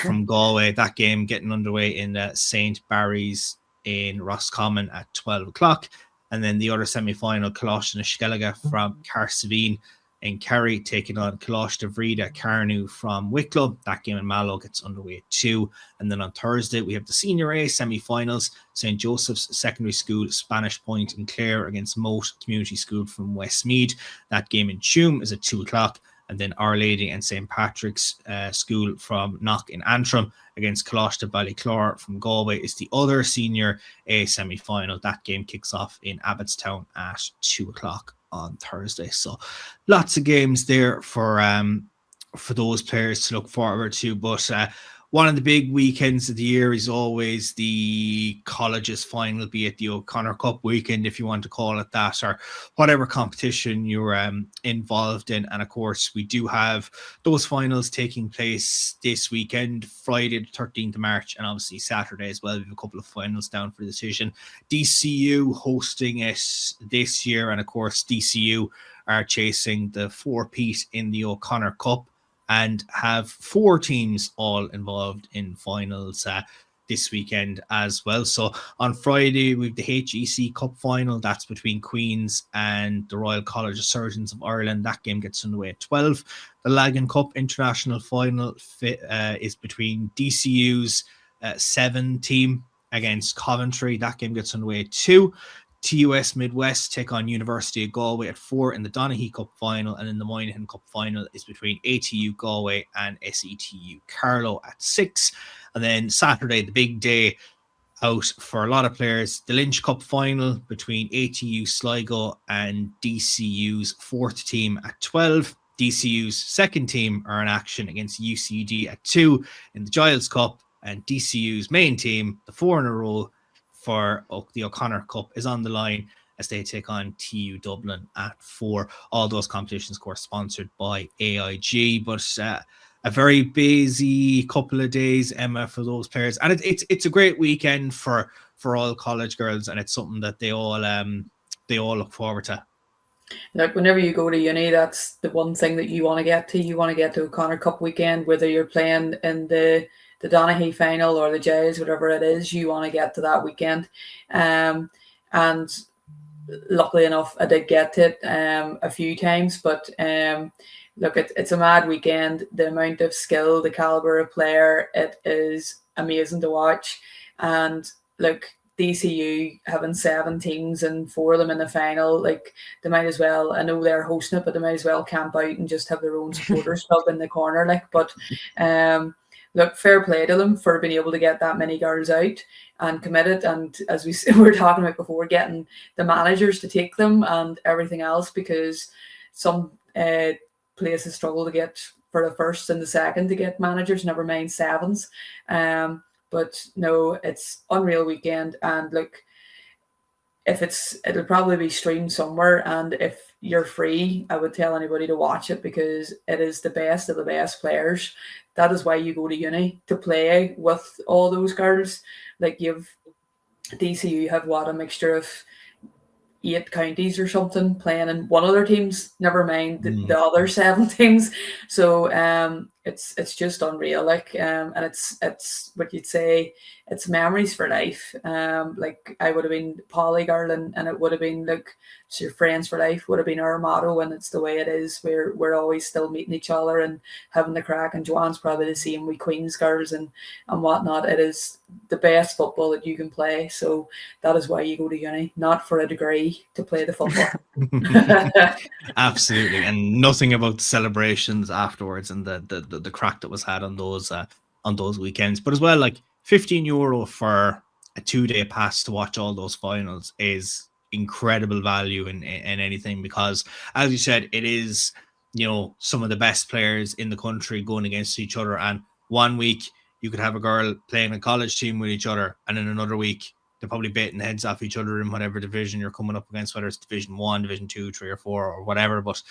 From Galway. That game getting underway in St. Barry's in Roscommon at 12 o'clock. And then the other semi-final, Coláiste na Skellige from Carsavine in Kerry taking on Coláiste de Vrida Kearney from Wicklow. That game in Mallow gets underway at 2. And then on Thursday, we have the Senior A semi-finals. St. Joseph's Secondary School, Spanish Point in Clare against Moat Community School from Westmeath. That game in Tuam is at 2 o'clock. And then Our Lady and St. Patrick's School from Knock in Antrim against Coláiste de Ballyclare from Galway is the other Senior A semi-final. That game kicks off in Abbottstown at 2 o'clock on Thursday. So lots of games there for those players to look forward to. But one of the big weekends of the year is always the colleges final, be it the O'Connor Cup weekend, if you want to call it that, or whatever competition you're involved in. And of course, we do have those finals taking place this weekend, Friday the 13th of March, and obviously Saturday as well. We have a couple of finals down for decision. DCU hosting it this year, and of course, DCU are chasing the 4-peat in the O'Connor Cup, and have 4 teams all involved in finals this weekend as well. So on Friday, we have the HEC Cup final. That's between Queen's and the Royal College of Surgeons of Ireland. That game gets underway at 12. The Lagan Cup International final is between DCU's 7 team against Coventry. That game gets underway at 2. TUS Midwest take on University of Galway at 4 in the Donaghy Cup final, and in the Moynihan Cup final is between ATU Galway and SETU Carlow at 6. And then Saturday, the big day out for a lot of players, the Lynch Cup final between ATU Sligo and DCU's 4th team at 12. DCU's 2nd team are in action against UCD at 2 in the Giles Cup, and DCU's main team, the 4 in a row for the O'Connor Cup, is on the line as they take on TU Dublin at 4. All those competitions, of course, sponsored by AIG. But a very busy couple of days, Emma, for those players, and it's a great weekend for all college girls, and it's something that they all look forward to. Like whenever you go to uni, that's the one thing that you want to get to. You want to get to O'Connor Cup weekend, whether you're playing in the Donaghy final or the Jays, whatever it is, you want to get to that weekend. And luckily enough, I did get to it a few times. But look, it's a mad weekend. The amount of skill, the caliber of player, it is amazing to watch. And look, DCU having 7 teams and 4 of them in the final, like they might as well, I know they're hosting it, but they might as well camp out and just have their own supporters club in the corner. Like, but look, fair play to them for being able to get that many girls out and committed. And as we were talking about before, getting the managers to take them and everything else, because some places struggle to get for the first and the second to get managers, never mind sevens. But no, it's unreal weekend, and look, it'll probably be streamed somewhere, and if you're free, I would tell anybody to watch it, because it is the best of the best players. That is why you go to uni, to play with all those girls. Like DCU have a mixture of 8 counties or something playing in one of their teams, never mind the other 7 teams. So it's just unreal, like and it's what you'd say, it's memories for life. Like I would have been Polly girl, and it would have been like, it's your friends for life would have been our motto, and it's the way it is. We're always still meeting each other and having the crack, and Joanne's probably the same with Queen's girls and whatnot. It is the best football that you can play, so that is why you go to uni, not for a degree, to play the football. Absolutely, and nothing about the celebrations afterwards and the crack that was had on those weekends. But as well, like €15 for a 2-day pass to watch all those finals is incredible value in anything, because as you said, it is, some of the best players in the country going against each other. And one week you could have a girl playing a college team with each other, and in another week they're probably baiting heads off each other in whatever division you're coming up against, whether it's Division 1, Division 2, 3 or 4 or whatever. But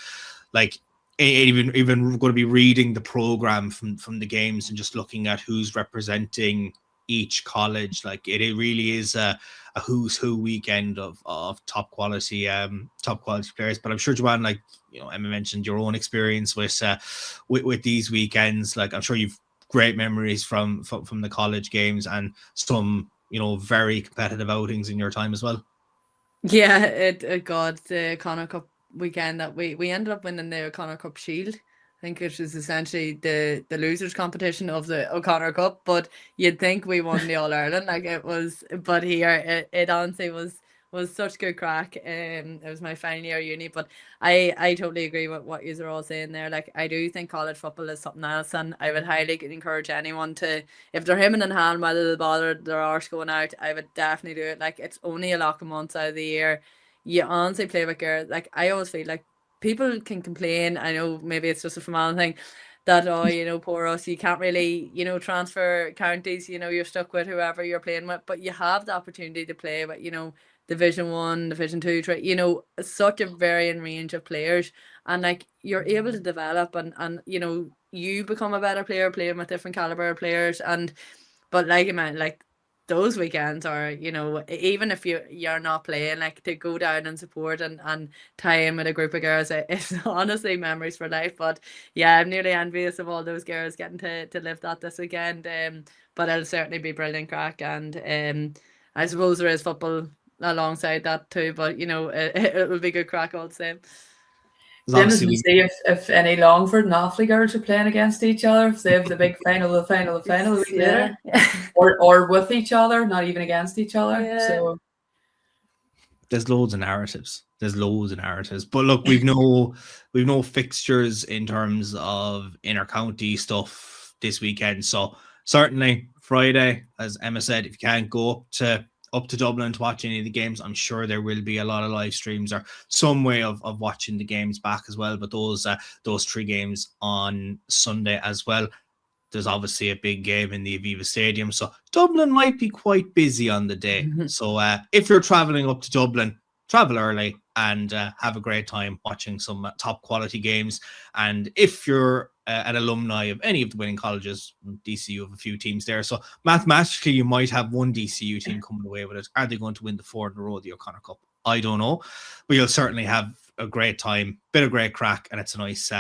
like even going to be reading the program from the games and just looking at who's representing each college, like it really is a who's who weekend of top quality players. But I'm sure, Joanne, like Emma mentioned your own experience with these weekends. Like I'm sure you've great memories from the college games and some very competitive outings in your time as well. Yeah, the O'Connor Cup weekend that we ended up winning the O'Connor Cup Shield. I think it was essentially the losers competition of the O'Connor Cup, but you'd think we won the All Ireland. Like it was, but here it honestly was such good crack. It was my final year of uni, but I totally agree with what you are all saying there. Like I do think college football is something else, and I would highly encourage anyone to, if they're hemming and hawing whether they bother their arse going out, I would definitely do it. Like it's only a lot of months out of the year. You honestly play with girls. Like I always feel like people can complain. I know maybe it's just a formal thing that, poor us, you can't really, transfer counties, you're stuck with whoever you're playing with, but you have the opportunity to play with, Division 1, Division 2, 3, such a varying range of players, and like you're able to develop and you become a better player playing with different caliber of players. But like, man, like those weekends are, even if you're not playing, like to go down and support and tie in with a group of girls, it's honestly memories for life. But yeah, I'm nearly envious of all those girls getting to live that this weekend. But it'll certainly be brilliant crack, and I suppose there is football alongside that too, but it will be good crack all the same. Then as we see if any Longford and Offaly girls are playing against each other, if they have the big final a week later, or with each other, not even against each other. Yeah. So there's loads of narratives. But look, we've no fixtures in terms of inter-county stuff this weekend. So certainly Friday, as Emma said, if you can't go up to Dublin to watch any of the games, I'm sure there will be a lot of live streams or some way of watching the games back as well. But those 3 games on Sunday as well. There's obviously a big game in the Aviva Stadium, so Dublin might be quite busy on the day. So if you're traveling up to Dublin, travel early and have a great time watching some top quality games. And if you're an alumni of any of the winning colleges. DCU have a few teams there. So mathematically, you might have one DCU team coming away with it. Are they going to win the 4 in a row, the O'Connor Cup? I don't know. But you'll certainly have a great time, bit of great crack, and it's a nice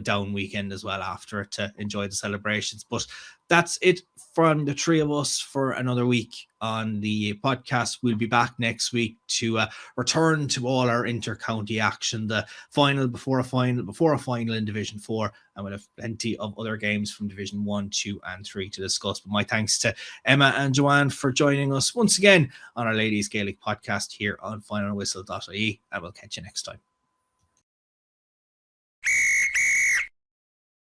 down weekend as well after it to enjoy the celebrations. But that's it from the three of us for another week on the podcast. We'll be back next week to return to all our inter-county action, the final before a final in Division 4, and we'll have plenty of other games from Division 1, 2 and 3 to discuss. But my thanks to Emma and Joanne for joining us once again on our Ladies Gaelic podcast here on FinalWhistle.ie, and we'll catch you next time.